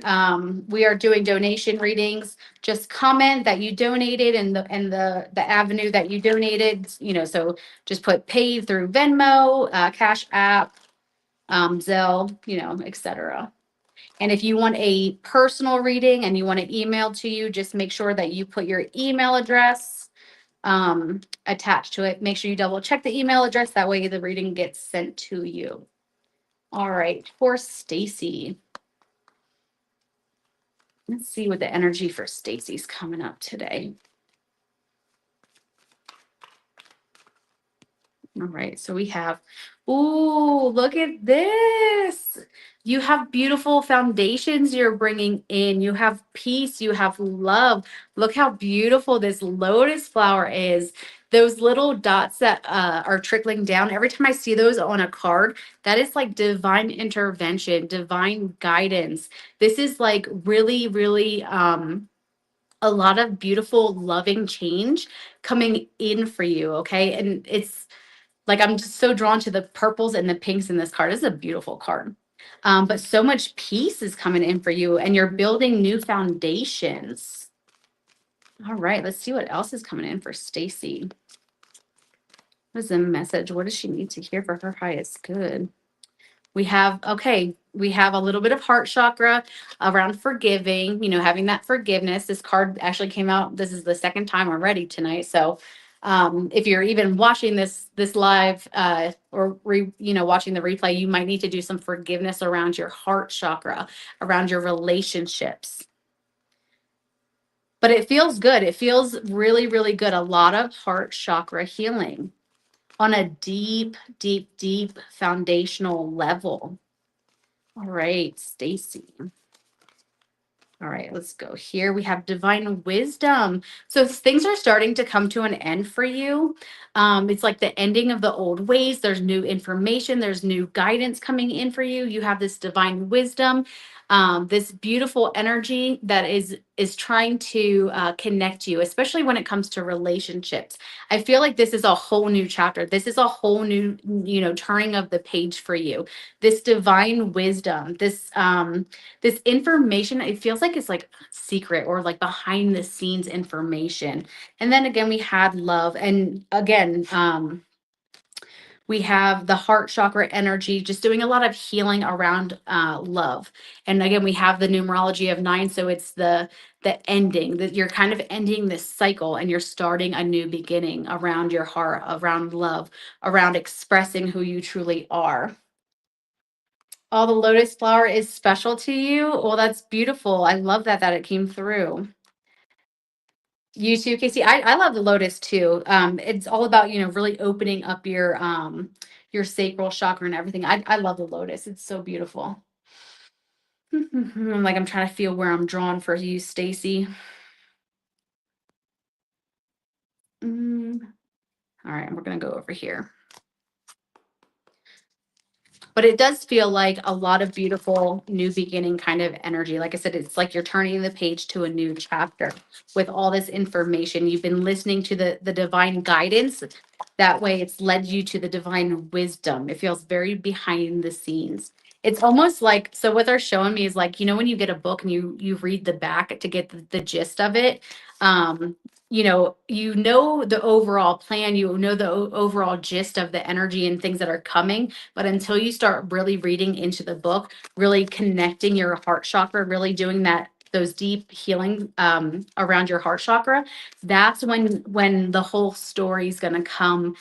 we are doing donation readings. Just comment that you donated and the avenue that you donated. So just put paid through Venmo, Cash App, Zelle, etc. And if you want a personal reading and you want it emailed to you, just make sure that you put your email address attached to it. Make sure you double check the email address. That way the reading gets sent to you. All right, for Stacy. Let's see what the energy for Stacy's coming up today. All right, so we have, ooh, look at this. You have beautiful foundations you're bringing in. You have peace, you have love. Look how beautiful this lotus flower is. Those little dots that are trickling down, every time I see those on a card, that is like divine intervention, divine guidance. This is like really, really a lot of beautiful, loving change coming in for you. Okay. And it's like I'm just so drawn to the purples and the pinks in this card. This is a beautiful card. But so much peace is coming in for you, and you're building new foundations. All right, let's see what else is coming in for Stacy. What is the message? What does she need to hear for her highest good? We have a little bit of heart chakra around forgiving, having that forgiveness. This card actually came out. This is the second time already tonight. So if you're even watching this live or watching the replay, you might need to do some forgiveness around your heart chakra, around your relationships. But it feels good. It feels really, really good. A lot of heart chakra healing on a deep, deep, deep foundational level. All right, Stacy. All right, let's go here. We have divine wisdom. So things are starting to come to an end for you. It's like the ending of the old ways. There's new information. There's new guidance coming in for you. You have this divine wisdom, this beautiful energy that is trying to connect you, especially when it comes to relationships. I feel like this is a whole new chapter. This is a whole new, turning of the page for you. This divine wisdom, this information, it feels like it's like secret or like behind the scenes information. And then again, we had love. And again, we have the heart chakra energy, just doing a lot of healing around love. And again, we have the numerology of 9. So it's the ending that you're kind of ending this cycle and you're starting a new beginning around your heart, around love, around expressing who you truly are. Oh, the lotus flower is special to you? Well, that's beautiful. I love that it came through. You too, Casey. I love the lotus too. It's all about, really opening up your sacral chakra and everything. I love the lotus. It's so beautiful. I'm trying to feel where I'm drawn for you, Stacy. Mm, all right, and we're gonna go over here. But it does feel like a lot of beautiful new beginning kind of energy. Like I said, it's like you're turning the page to a new chapter with all this information. You've been listening to the divine guidance. That way it's led you to the divine wisdom. It feels very behind the scenes. It's almost like, so what they're showing me is like, when you get a book and you read the back to get the gist of it. Um, you know the overall plan, the overall gist of the energy and things that are coming, but until you start really reading into the book, really connecting your heart chakra, really doing those deep healing around your heart chakra, that's when the whole story is going to come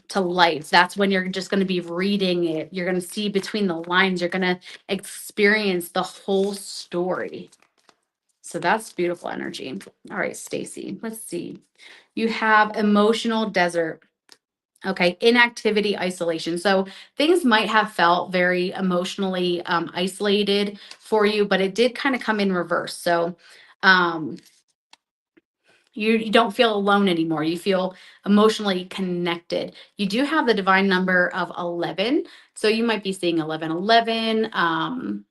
to life. That's when you're just going to be reading it. You're going to see between the lines. You're going to experience the whole story. So that's beautiful energy. All right, Stacy, let's see. You have emotional desert. Okay, inactivity, isolation. So things might have felt very emotionally isolated for you, but it did kind of come in reverse. So um, you don't feel alone anymore. You feel emotionally connected. You do have the divine number of 11. So you might be seeing 1111,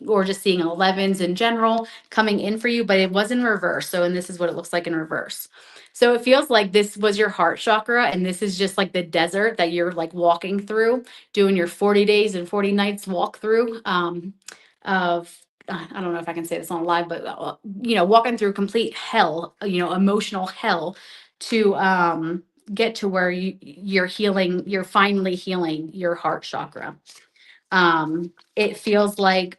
or just seeing 11s in general coming in for you, but it was in reverse. So, and this is what it looks like in reverse. So it feels like this was your heart chakra, and this is just like the desert that you're like walking through, doing your 40 days and 40 nights walk through of I don't know if I can say this on live, but walking through complete hell, emotional hell to get to where you're healing, you're finally healing your heart chakra. It feels like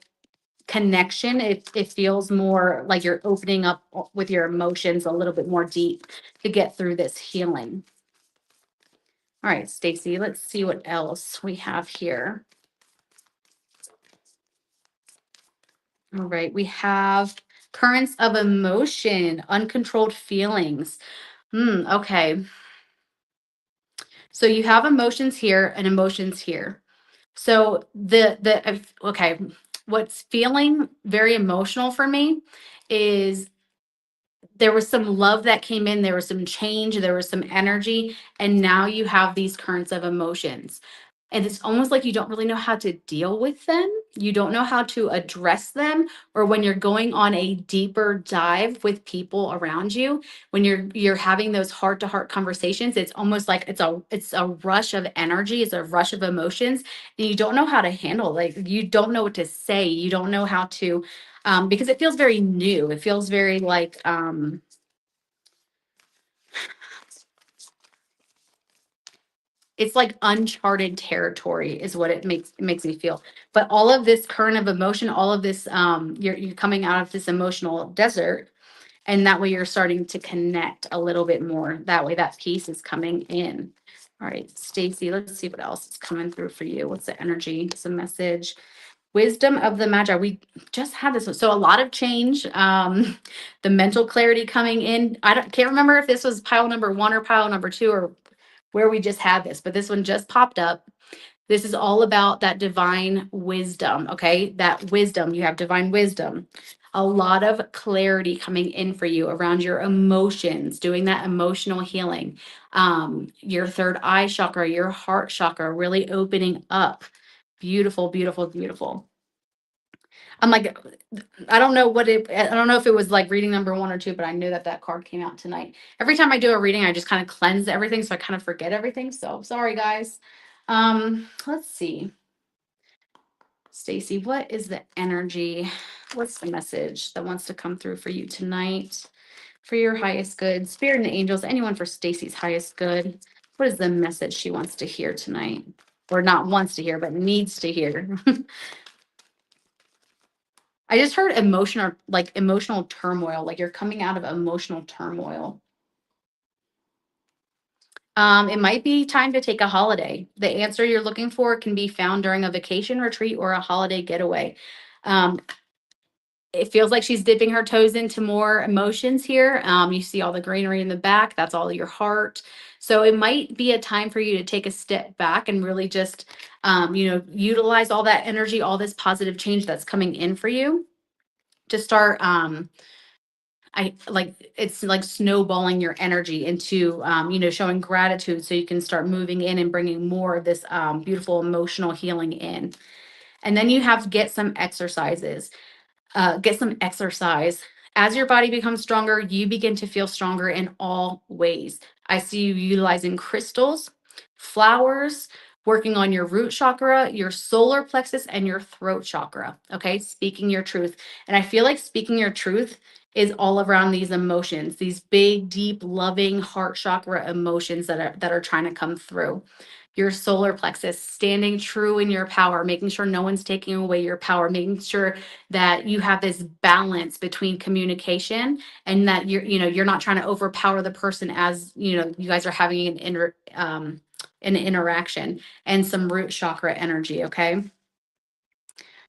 connection. It feels more like you're opening up with your emotions a little bit more deep to get through this healing. All right, Stacy, let's see what else we have here. All right, we have currents of emotion, uncontrolled feelings. Okay. So you have emotions here and emotions here. So okay, what's feeling very emotional for me is there was some love that came in, there was some change, there was some energy, and now you have these currents of emotions. And it's almost like you don't really know how to deal with them. You don't know how to address them, or when you're going on a deeper dive with people around you, when you're having those heart-to-heart conversations, it's almost like it's a rush of energy, it's a rush of emotions, and you don't know how to handle it. Like you don't know what to say, you don't know how to because it feels very new. It feels very like it's like uncharted territory is what it makes me feel. But all of this current of emotion, all of this, you're coming out of this emotional desert, and that way you're starting to connect a little bit more. That way that peace is coming in. All right, Stacy, let's see what else is coming through for you. What's the energy? Some message. Wisdom of the Magi. We just had this one. So a lot of change. The mental clarity coming in. Can't remember if this was pile number 1 or pile number 2 or where we just had this, but this one just popped up. This is all about that divine wisdom. Okay. That wisdom, you have divine wisdom. A lot of clarity coming in for you around your emotions, doing that emotional healing. Your third eye chakra, your heart chakra, really opening up. Beautiful, beautiful, beautiful. I'm like, I don't know if it was like reading number 1 or 2, but I knew that card came out tonight. Every time I do a reading, I just kind of cleanse everything. So I kind of forget everything. So sorry, guys. Let's see. Stacy, what is the energy? What's the message that wants to come through for you tonight? For your highest good, spirit and angels, anyone for Stacy's highest good. What is the message she wants to hear tonight? Or not wants to hear, but needs to hear. I just heard emotional turmoil, like you're coming out of emotional turmoil. It might be time to take a holiday. The answer you're looking for can be found during a vacation retreat or a holiday getaway. Um, it feels like she's dipping her toes into more emotions here. You see all the greenery in the back, that's all your heart. So it might be a time for you to take a step back and really just, utilize all that energy, all this positive change that's coming in for you to start. I like it's like snowballing your energy into, showing gratitude so you can start moving in and bringing more of this beautiful emotional healing in. And then you have get some exercises. Get some exercise. As your body becomes stronger, you begin to feel stronger in all ways. I see you utilizing crystals, flowers, working on your root chakra, your solar plexus, and your throat chakra. Okay, speaking your truth. And I feel like speaking your truth is all around these emotions, these big, deep, loving heart chakra emotions that are trying to come through. Your solar plexus, standing true in your power, making sure no one's taking away your power, making sure that you have this balance between communication and that you're not trying to overpower the person as you guys are having an interaction, and some root chakra energy. Okay,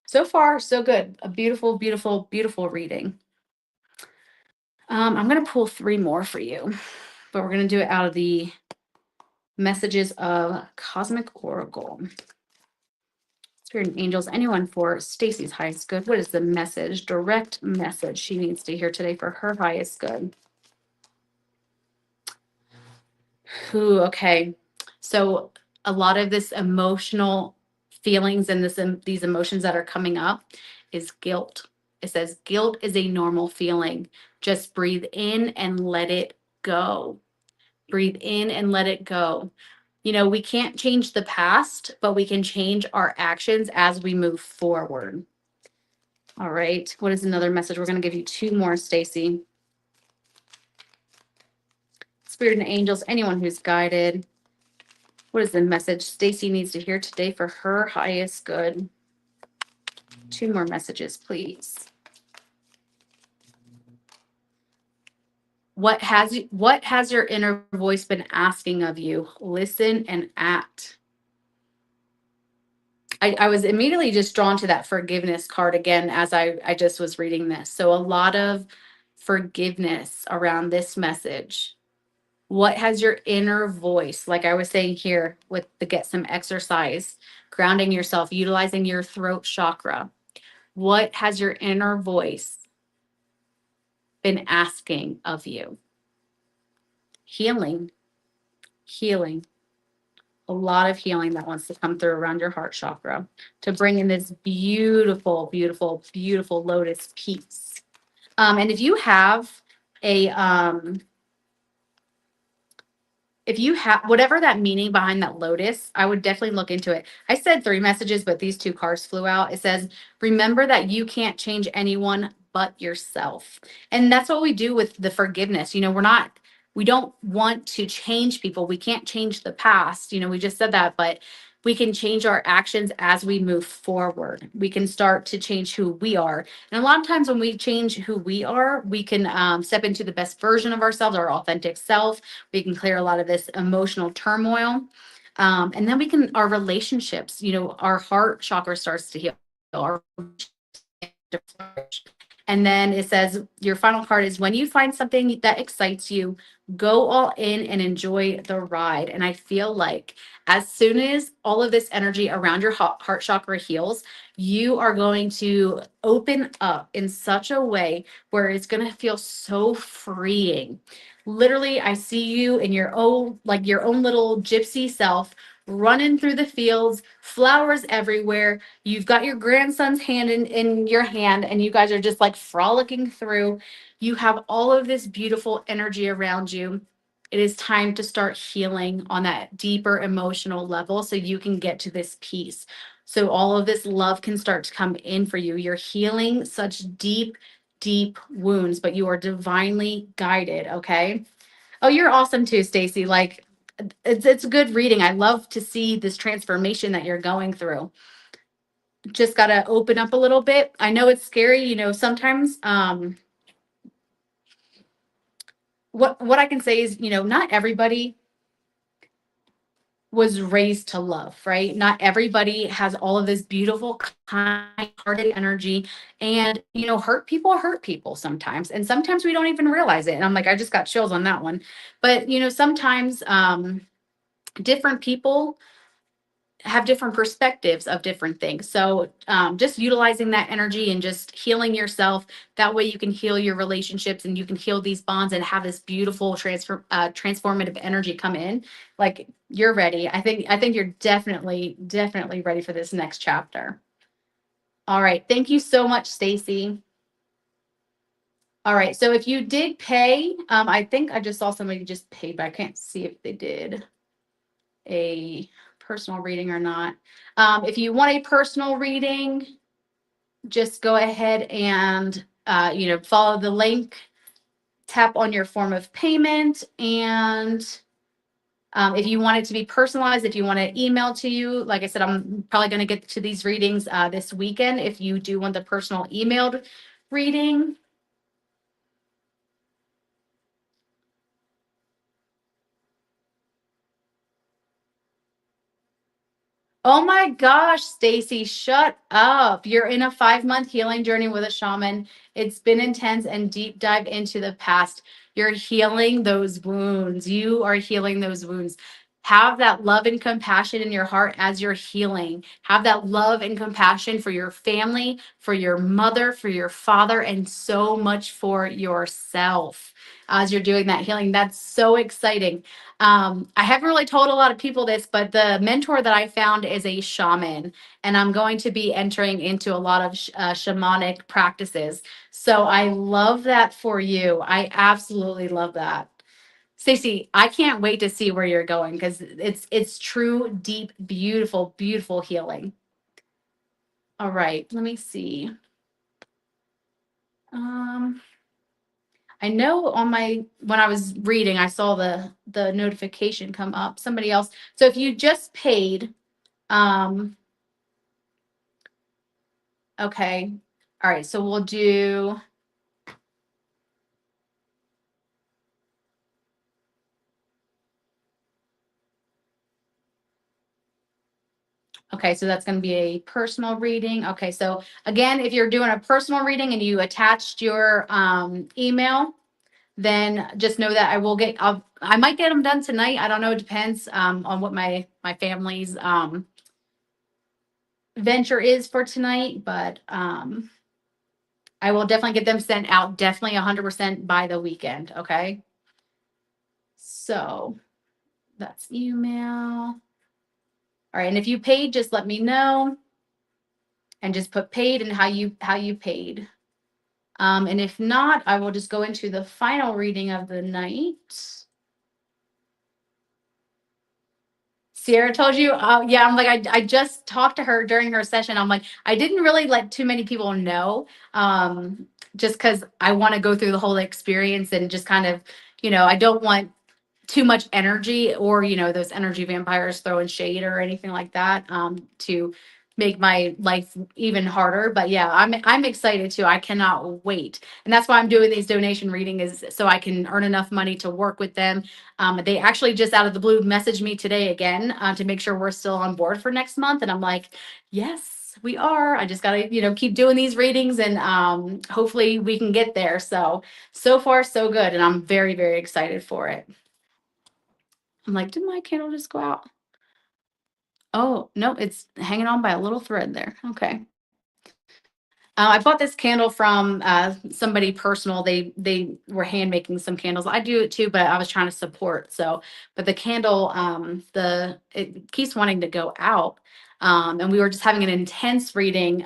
so far so good. A beautiful, beautiful, beautiful reading. I'm going to pull three more for you, but we're going to do it out of the messages of Cosmic Oracle. Spirit and angels, anyone for Stacy's highest good. What is the message, direct message she needs to hear today for her highest good? Ooh, okay. So a lot of this emotional feelings and these emotions that are coming up is guilt. It says guilt is a normal feeling. Just breathe in and let it go. Breathe in and let it go. We can't change the past, but we can change our actions as we move forward. All right. What is another message? We're going to give you two more, Stacy. Spirit and angels, anyone who's guided. What is the message Stacy needs to hear today for her highest good? Two more messages, please. What has your inner voice been asking of you? Listen and act. I was immediately just drawn to that forgiveness card again as I just was reading this. So a lot of forgiveness around this message. What has your inner voice, like I was saying here with the get some exercise, grounding yourself, utilizing your throat chakra? What has your inner voice been asking of you? Healing, healing, a lot of healing that wants to come through around your heart chakra to bring in this beautiful, beautiful, beautiful lotus peace. And a, if you have whatever that meaning behind that lotus, I would definitely look into it. I said three messages, but these two cards flew out. It says, remember that you can't change anyone but yourself. And that's what we do with the forgiveness. We don't want to change people. We can't change the past. We just said that, but we can change our actions as we move forward. We can start to change who we are. And a lot of times when we change who we are, we can step into the best version of ourselves, our authentic self. We can clear a lot of this emotional turmoil. And then our relationships, our heart chakra starts to heal. Our and then it says your final card is when you find something that excites you, go all in and enjoy the ride. And I feel like as soon as all of this energy around your heart chakra heals, you are going to open up in such a way where it's going to feel so freeing. Literally, I see you in your own little gypsy self running through the fields, flowers everywhere. You've got your grandson's hand in your hand, and you guys are just like frolicking through. You have all of this beautiful energy around you. It is time to start healing on that deeper emotional level so you can get to this peace. So all of this love can start to come in for you. You're healing such deep, deep wounds, but you are divinely guided. Okay. Oh, you're awesome too, Stacy. Like it's a good reading. I love to see this transformation that you're going through. Just got to open up a little bit. I know it's scary, sometimes what I can say is, not everybody was raised to love, right? Not everybody has all of this beautiful, kind-hearted energy. And, hurt people sometimes. And sometimes we don't even realize it. And I'm like, I just got chills on that one. But, sometimes different people have different perspectives of different things. So just utilizing that energy and just healing yourself. That way you can heal your relationships and you can heal these bonds and have this beautiful transformative energy come in. Like you're ready. I think you're definitely ready for this next chapter. All right. Thank you so much, Stacy. All right. So if you did pay, I think I just saw somebody just paid, but I can't see if they did a personal reading or not. If you want a personal reading, just go ahead and follow the link, tap on your form of payment, and if you want it to be personalized, if you want it emailed to you, like I said, I'm probably going to get to these readings this weekend. If you do want the personal emailed reading, oh my gosh, Stacy, shut up. You're in a 5-month healing journey with a shaman. It's been intense and deep dive into the past. You're healing those wounds. You are healing those wounds. Have that love and compassion in your heart as you're healing. Have that love and compassion for your family, for your mother, for your father, and so much for yourself as you're doing that healing. That's so exciting. I haven't really told a lot of people this, but the mentor that I found is a shaman, and I'm going to be entering into a lot of shamanic practices. So I love that for you. I absolutely love that. Stacey, I can't wait to see where you're going because it's true, deep, beautiful, beautiful healing. All right, let me see. Um, I know on my when I was reading, I saw the notification come up. Somebody else. So if you just paid, um, okay. All right, so we'll do okay, so that's going to be a personal reading. Okay, so again, if you're doing a personal reading and you attached your email, then just know that I might get them done tonight. I don't know. It depends on what my family's venture is for tonight, but I will definitely get them sent out definitely 100% by the weekend. Okay. So that's email. All right. And if you paid, just let me know and just put paid and how you paid. And if not, I will just go into the final reading of the night. Sierra told you, yeah, I'm like, I just talked to her during her session. I'm like, I didn't really let too many people know, just because I want to go through the whole experience and just kind of, I don't want too much energy or those energy vampires throwing shade or anything like that to make my life even harder. But yeah, I'm excited too. I cannot wait, and that's why I'm doing these donation reading is so I can earn enough money to work with them. They actually just out of the blue messaged me today again to make sure we're still on board for next month, and I'm like, yes, we are. I just gotta keep doing these readings, and hopefully we can get there. So far so good, and I'm very very excited for it. I'm like, did my candle just go out? Oh, no, it's hanging on by a little thread there. Okay. I bought this candle from somebody personal. They were hand making some candles. I do it too, but I was trying to support. So, but the candle, it keeps wanting to go out. And we were just having an intense reading.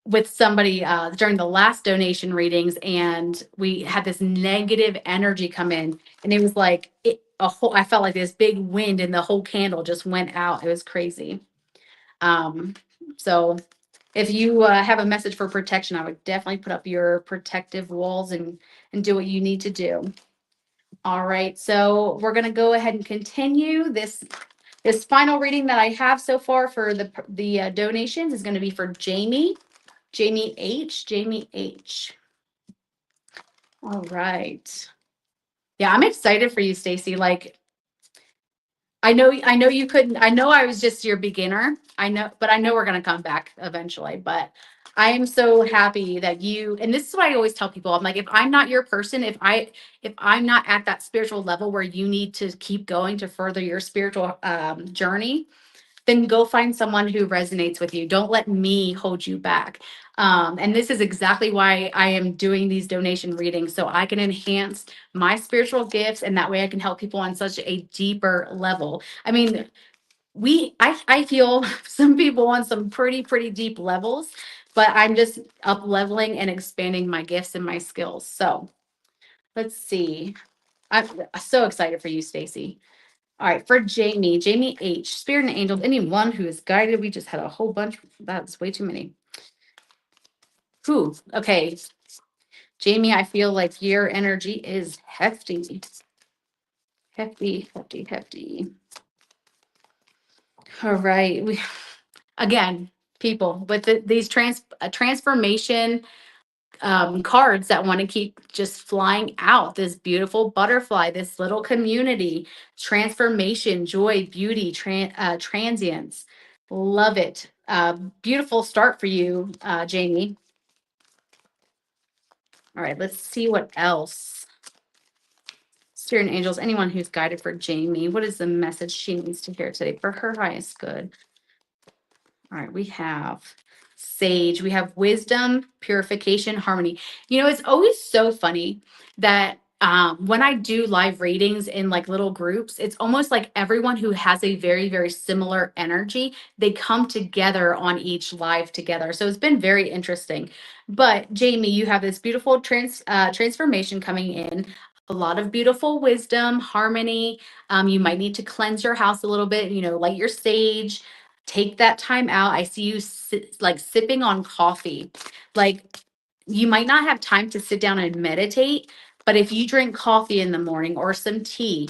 With somebody during the last donation readings, and we had this negative energy come in, and it was like I felt like this big wind, and the whole candle just went out. It was crazy. Um, so if you have a message for protection, I would definitely put up your protective walls and do what you need to do. All right, so we're going to go ahead and continue this final reading that I have so far for the donations is going to be for Jamie. Jamie H. Jamie H. All right. Yeah, I'm excited for you, Stacy. Like, I know you couldn't. I know I was just your beginner. I know, but I know we're going to come back eventually. But I am so happy that you, and this is what I always tell people. I'm like, if I'm not your person, if I'm not at that spiritual level where you need to keep going to further your spiritual journey, then go find someone who resonates with you. Don't let me hold you back. And this is exactly why I am doing these donation readings, so I can enhance my spiritual gifts, and that way I can help people on such a deeper level. I mean, I feel some people on some pretty deep levels, but I'm just up leveling and expanding my gifts and my skills. So let's see. I'm so excited for you, Stacy. All right, for Jamie, Jamie H, Spirit and Angels, anyone who is guided. We just had a whole bunch. That's way too many. Who? Okay, Jamie, I feel like your energy is hefty. Hefty, hefty, hefty. All right. We again, people with these transformation cards that want to keep just flying out. This beautiful butterfly, this little community, transformation, joy, beauty, transience. Love it. Beautiful start for you, Jamie. All right, let's see what else. Spirit and angels, anyone who's guided for Jamie, what is the message she needs to hear today for her highest good? All right, we have sage, we have wisdom, purification, harmony. You know, it's always so funny that when I do live readings in like little groups, it's almost like everyone who has a very similar energy, they come together on each live together. So it's been very interesting. But Jamie, you have this beautiful transformation coming in. A lot of beautiful wisdom, harmony. You might need to cleanse your house a little bit, you know, light your sage, take that time out. I see you like sipping on coffee. Like you might not have time to sit down and meditate, but if you drink coffee in the morning or some tea,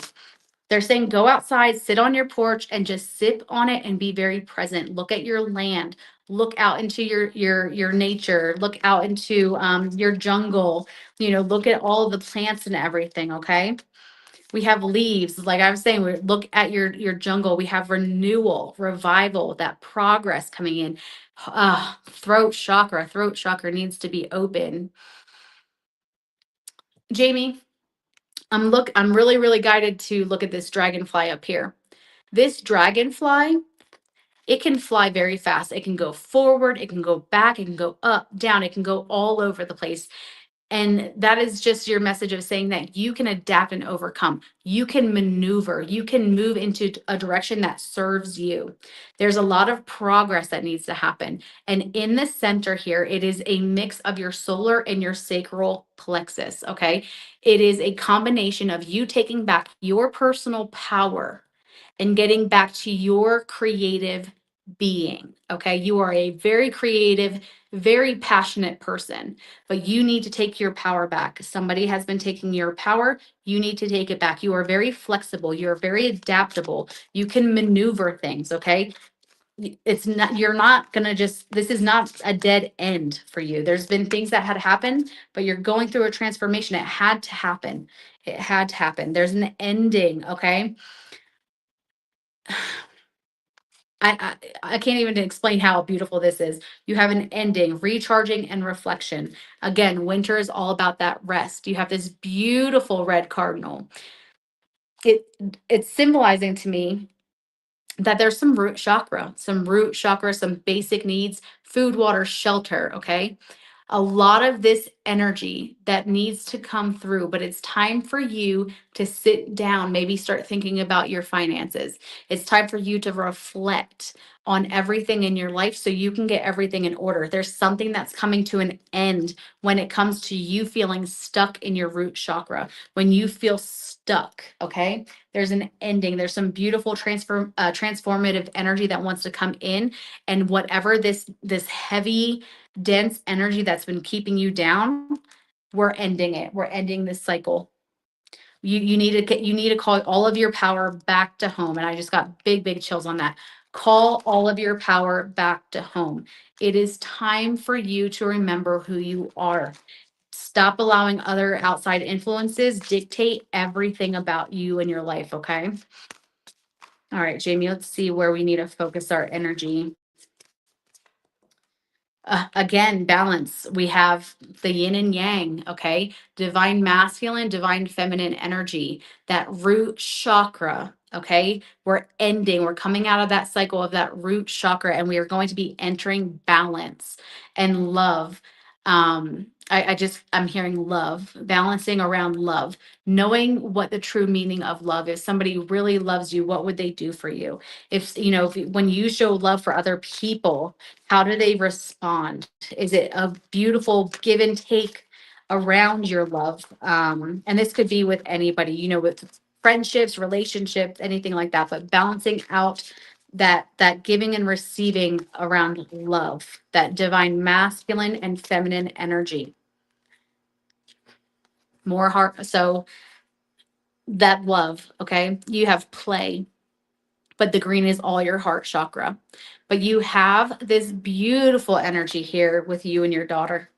they're saying go outside, sit on your porch and just sip on it and be very present. Look at your land. Look out into your nature. Look out into your jungle. You know, look at all of the plants and everything. Okay, we have leaves, like I was saying, we look at your jungle. We have renewal, revival, that progress coming in. Throat chakra needs to be open. Jamie, I'm really guided to look at this dragonfly up here. This dragonfly, it can fly very fast. It can go forward, it can go back, it can go up, down, it can go all over the place. And that is just your message of saying that you can adapt and overcome. You can maneuver. You can move into a direction that serves you. There's a lot of progress that needs to happen. And in the center here, it is a mix of your solar and your sacral plexus. Okay. It is a combination of you taking back your personal power and getting back to your creative being. Okay. You are a very creative, very passionate person, but you need to take your power back. Somebody has been taking your power. You need to take it back. You are very flexible. You're very adaptable. You can maneuver things. Okay. It's not, you're not going to just, this is not a dead end for you. There's been things that had happened, but you're going through a transformation. It had to happen. It had to happen. There's an ending. Okay. I can't even explain how beautiful this is. You have an ending, recharging and reflection. Again, winter is all about that rest. You have this beautiful red cardinal. It it's symbolizing to me that there's some root chakra, some basic needs, food, water, shelter, okay? A lot of this energy that needs to come through, but it's time for you to sit down, maybe start thinking about your finances. It's time for you to reflect on everything in your life so you can get everything in order. There's something that's coming to an end when it comes to you feeling stuck in your root chakra. When you feel stuck, okay? There's an ending. There's some beautiful transformative energy that wants to come in, and whatever this heavy dense energy that's been keeping you down, we're ending it. We're ending this cycle. You need to call all of your power back to home. And I just got big chills on that. Call all of your power back to home. It is time for you to remember who you are. Stop allowing other outside influences dictate everything about you and your life, okay? All right, Jamie, let's see where we need to focus our energy. Again, balance. We have the yin and yang, okay? Divine masculine, divine feminine energy, that root chakra, okay? We're coming out of that cycle of that root chakra, and we are going to be entering balance and love. I'm hearing love, balancing around love, knowing what the true meaning of love is. Somebody really loves you, what would they do for you? When you show love for other people, how do they respond? Is it a beautiful give and take around your love? And this could be with anybody, with friendships, relationships, anything like that, but balancing out that giving and receiving around love, that divine masculine and feminine energy. More heart. So that love, okay? You have play, but the green is all your heart chakra. But you have this beautiful energy here with you and your daughter.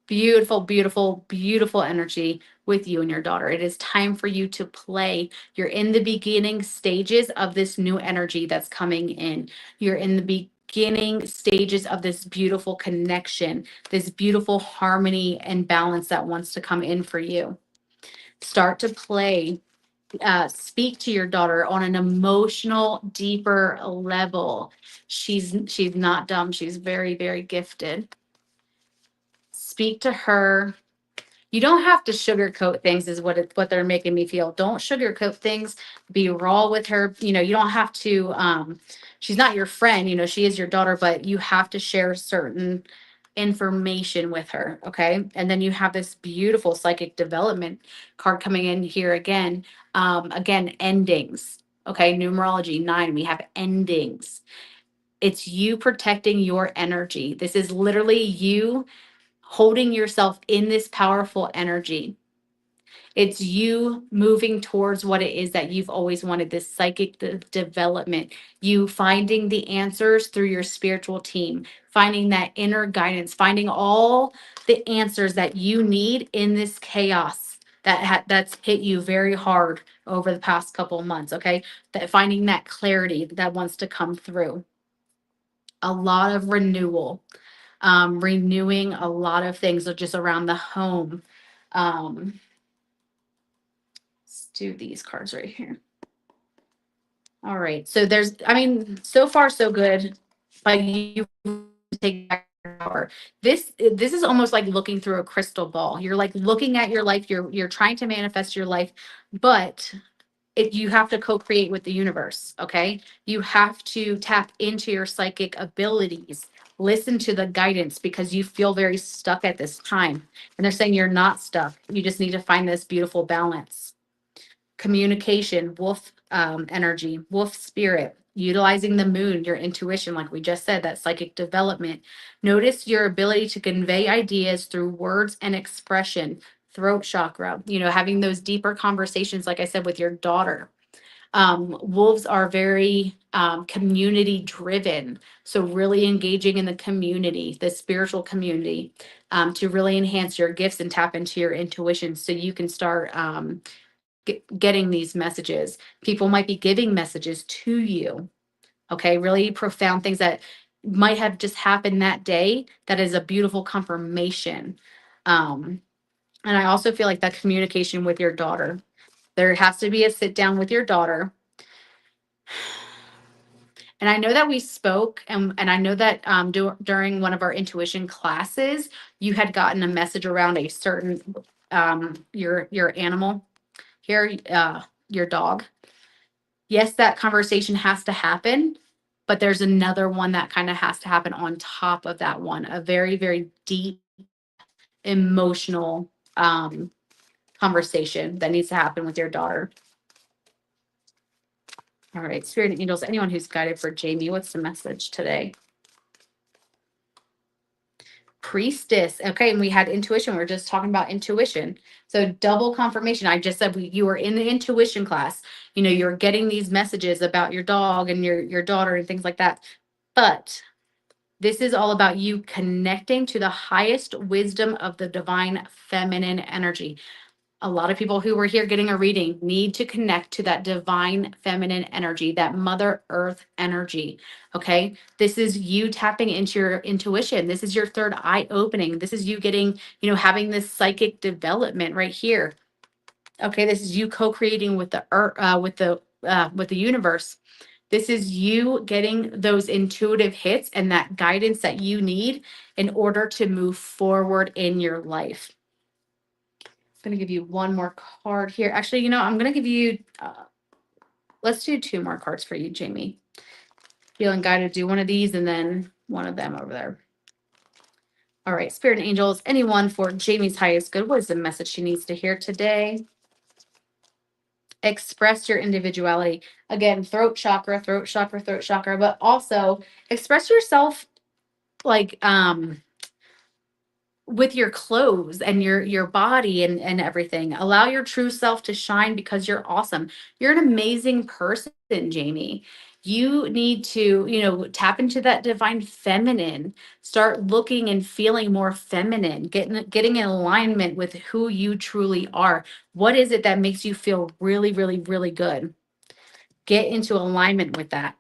Beautiful, beautiful, beautiful energy with you and your daughter. It is time for you to play. You're in the beginning stages of this new energy that's coming in. You're in the beginning stages of this beautiful connection, this beautiful harmony and balance that wants to come in for you. Start to play. Speak to your daughter on an emotional, deeper level. She's not dumb. She's very, very gifted. Speak to her. You don't have to sugarcoat things, is what they're making me feel. Don't sugarcoat things. Be raw with her. You don't have to. She's not your friend. She is your daughter, but you have to share certain information with her. Okay, and then you have this beautiful psychic development card coming in here again. Again, endings. Okay, numerology 9. We have endings. It's you protecting your energy. This is literally you holding yourself in this powerful energy. It's you moving towards what it is that you've always wanted, this psychic development, you finding the answers through your spiritual team, finding that inner guidance, finding all the answers that you need in this chaos that's hit you very hard over the past couple of months, okay? That finding that clarity that wants to come through. A lot of renewal, renewing a lot of things just around the home. Let's do these cards right here. All right. So so far so good. But you take back your power. This is almost like looking through a crystal ball. You're like looking at your life. You're trying to manifest your life, but you have to co-create with the universe. Okay. You have to tap into your psychic abilities. Listen to the guidance because you feel very stuck at this time. And they're saying you're not stuck. You just need to find this beautiful balance. Communication, wolf energy, wolf spirit, utilizing the moon, your intuition, like we just said, that psychic development. Notice your ability to convey ideas through words and expression, throat chakra, having those deeper conversations, like I said, with your daughter. Wolves are very community driven. So, really engaging in the community, the spiritual community, to really enhance your gifts and tap into your intuition so you can start getting these messages. People might be giving messages to you. Okay, really profound things that might have just happened that day. That is a beautiful confirmation. And I also feel like that communication with your daughter. There has to be a sit down with your daughter. And I know that we spoke, and I know that during one of our intuition classes, you had gotten a message around a certain your animal here, your dog. Yes, that conversation has to happen, but there's another one that kind of has to happen on top of that one, a very, very deep emotional conversation that needs to happen with your daughter. All right, spirit and angels, anyone who's guided for Jamie, what's the message today? Priestess. Okay, and we had intuition. We are just talking about intuition. So double confirmation. I just said you were in the intuition class. You're getting these messages about your dog and your daughter and things like that. But this is all about you connecting to the highest wisdom of the divine feminine energy. A lot of people who were here getting a reading need to connect to that divine feminine energy, that Mother Earth energy. Okay. This is you tapping into your intuition. This is your third eye opening. This is you getting, having this psychic development right here. Okay. This is you co-creating with the earth, with the universe. This is you getting those intuitive hits and that guidance that you need in order to move forward in your life. I'm going to give you one more card here. Actually, I'm going to give you, let's do two more cards for you, Jamie. Feeling guided to do one of these and then one of them over there. All right, Spirit and Angels, anyone for Jamie's highest good, what is the message she needs to hear today? Express your individuality. Again, throat chakra, throat chakra, throat chakra, but also express yourself like with your clothes and your body and everything. Allow your true self to shine because you're awesome. You're an amazing person, Jamie. You need to, tap into that divine feminine. Start looking and feeling more feminine, getting in alignment with who you truly are. What is it that makes you feel really, really, really good? Get into alignment with that.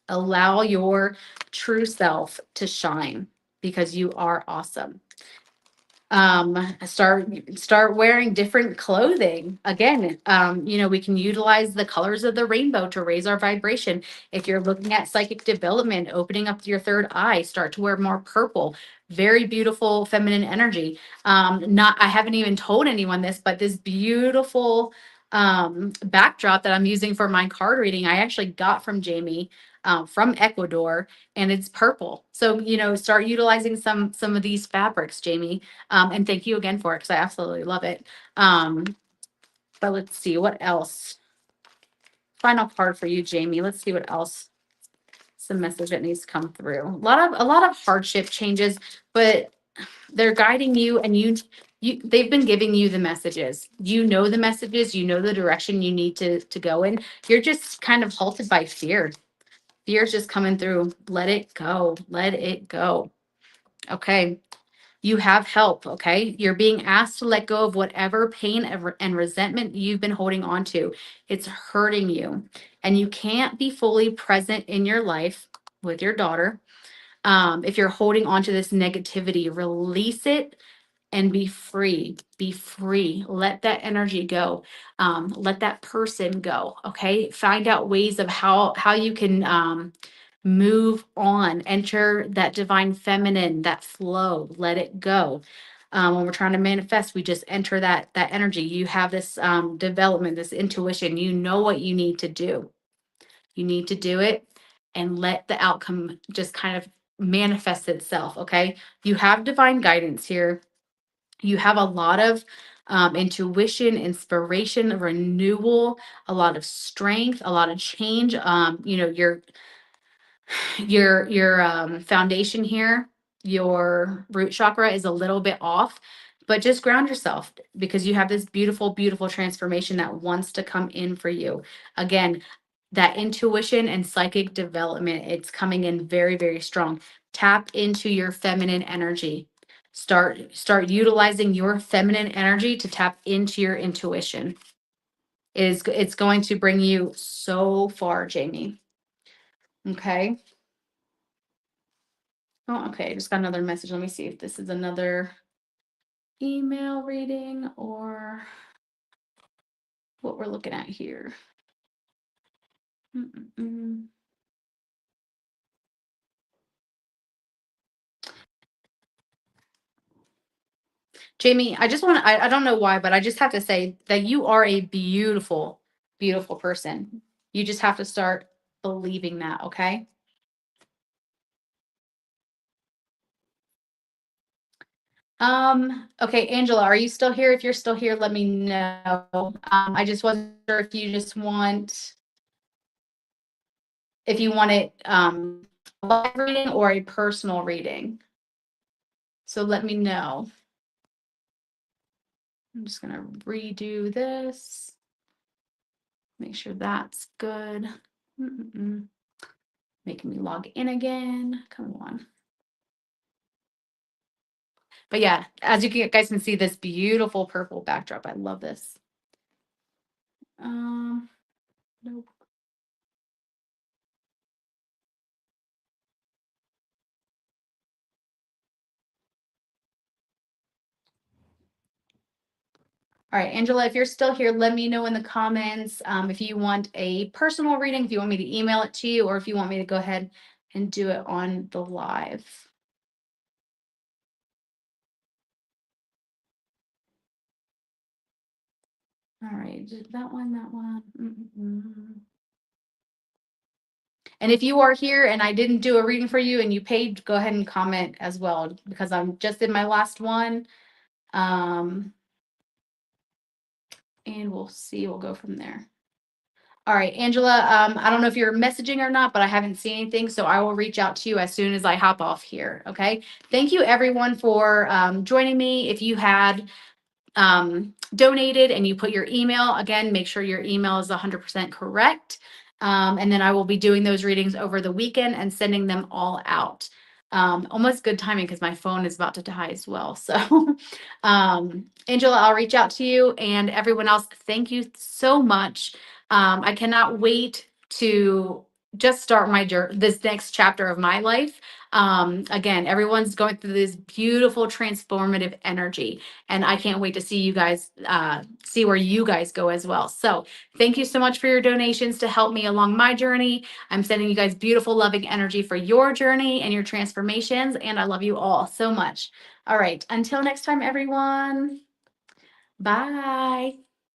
Allow your true self to shine because you are awesome. Start wearing different clothing. Again, we can utilize the colors of the rainbow to raise our vibration. If you're looking at psychic development, opening up your third eye, start to wear more purple. Very beautiful feminine energy. I haven't even told anyone this, but this beautiful backdrop that I'm using for my card reading, I actually got from Jamie, from Ecuador, and it's purple. So, start utilizing some of these fabrics, Jamie. And thank you again for it because I absolutely love it. But let's see what else. Final card for you, Jamie. Let's see what else. Some message that needs to come through. A lot of hardship changes, but they're guiding you, and they've been giving you the messages. You know the messages. You know the direction you need to go in. You're just kind of halted by fear. Fear's just coming through. Let it go. Let it go. Okay. You have help, okay? You're being asked to let go of whatever pain and resentment you've been holding on to. It's hurting you. And you can't be fully present in your life with your daughter if you're holding on to this negativity. Release it and be free. Be free. Let that energy go. Let that person go, okay? Find out ways of how you can move on, enter that divine feminine, that flow, let it go. When we're trying to manifest, we just enter that energy. You have this development, this intuition. You know what you need to do. You need to do it and let the outcome just kind of manifest itself. Okay. You have divine guidance here. You have a lot of intuition, inspiration, renewal, a lot of strength, a lot of change. Your foundation here, your root chakra is a little bit off, but just ground yourself because you have this beautiful, beautiful transformation that wants to come in for you. Again, that intuition and psychic development, it's coming in very, very strong. Tap into your feminine energy. Start utilizing your feminine energy to tap into your intuition. It's going to bring you so far, Jamie. Okay. Oh, okay. I just got another message. Let me see if this is another email reading or what we're looking at here. Mm-mm-mm. Jamie, I just want to, I don't know why, but I just have to say that you are a beautiful, beautiful person. You just have to start believing that, okay? Okay, Angela, are you still here? If you're still here, let me know. I just wasn't sure if you just want, if you want it a live reading or a personal reading. So let me know. I'm just going to redo this. Make sure that's good. Making me log in again. Come on. But yeah, as you guys can see, this beautiful purple backdrop. I love this. Nope. All right, Angela, if you're still here, let me know in the comments if you want a personal reading, if you want me to email it to you, or if you want me to go ahead and do it on the live. All right, that one, that one. And if you are here and I didn't do a reading for you and you paid, go ahead and comment as well, because I'm just in my last one. And we'll see, we'll go from there. All right, Angela, I don't know if you're messaging or not, but I haven't seen anything, so I will reach out to you as soon as I hop off here, okay? Thank you everyone for joining me. If you had donated and you put your email, again, make sure your email is 100% correct. And then I will be doing those readings over the weekend and sending them all out. Almost good timing because my phone is about to die as well. So, Angela, I'll reach out to you, and everyone else, thank you so much. I cannot wait to just start this next chapter of my life. Again, everyone's going through this beautiful transformative energy, and I can't wait to see you guys, see where you guys go as well. So thank you so much for your donations to help me along my journey. I'm sending you guys beautiful, loving energy for your journey and your transformations, and I love you all so much. All right, until next time, everyone. Bye.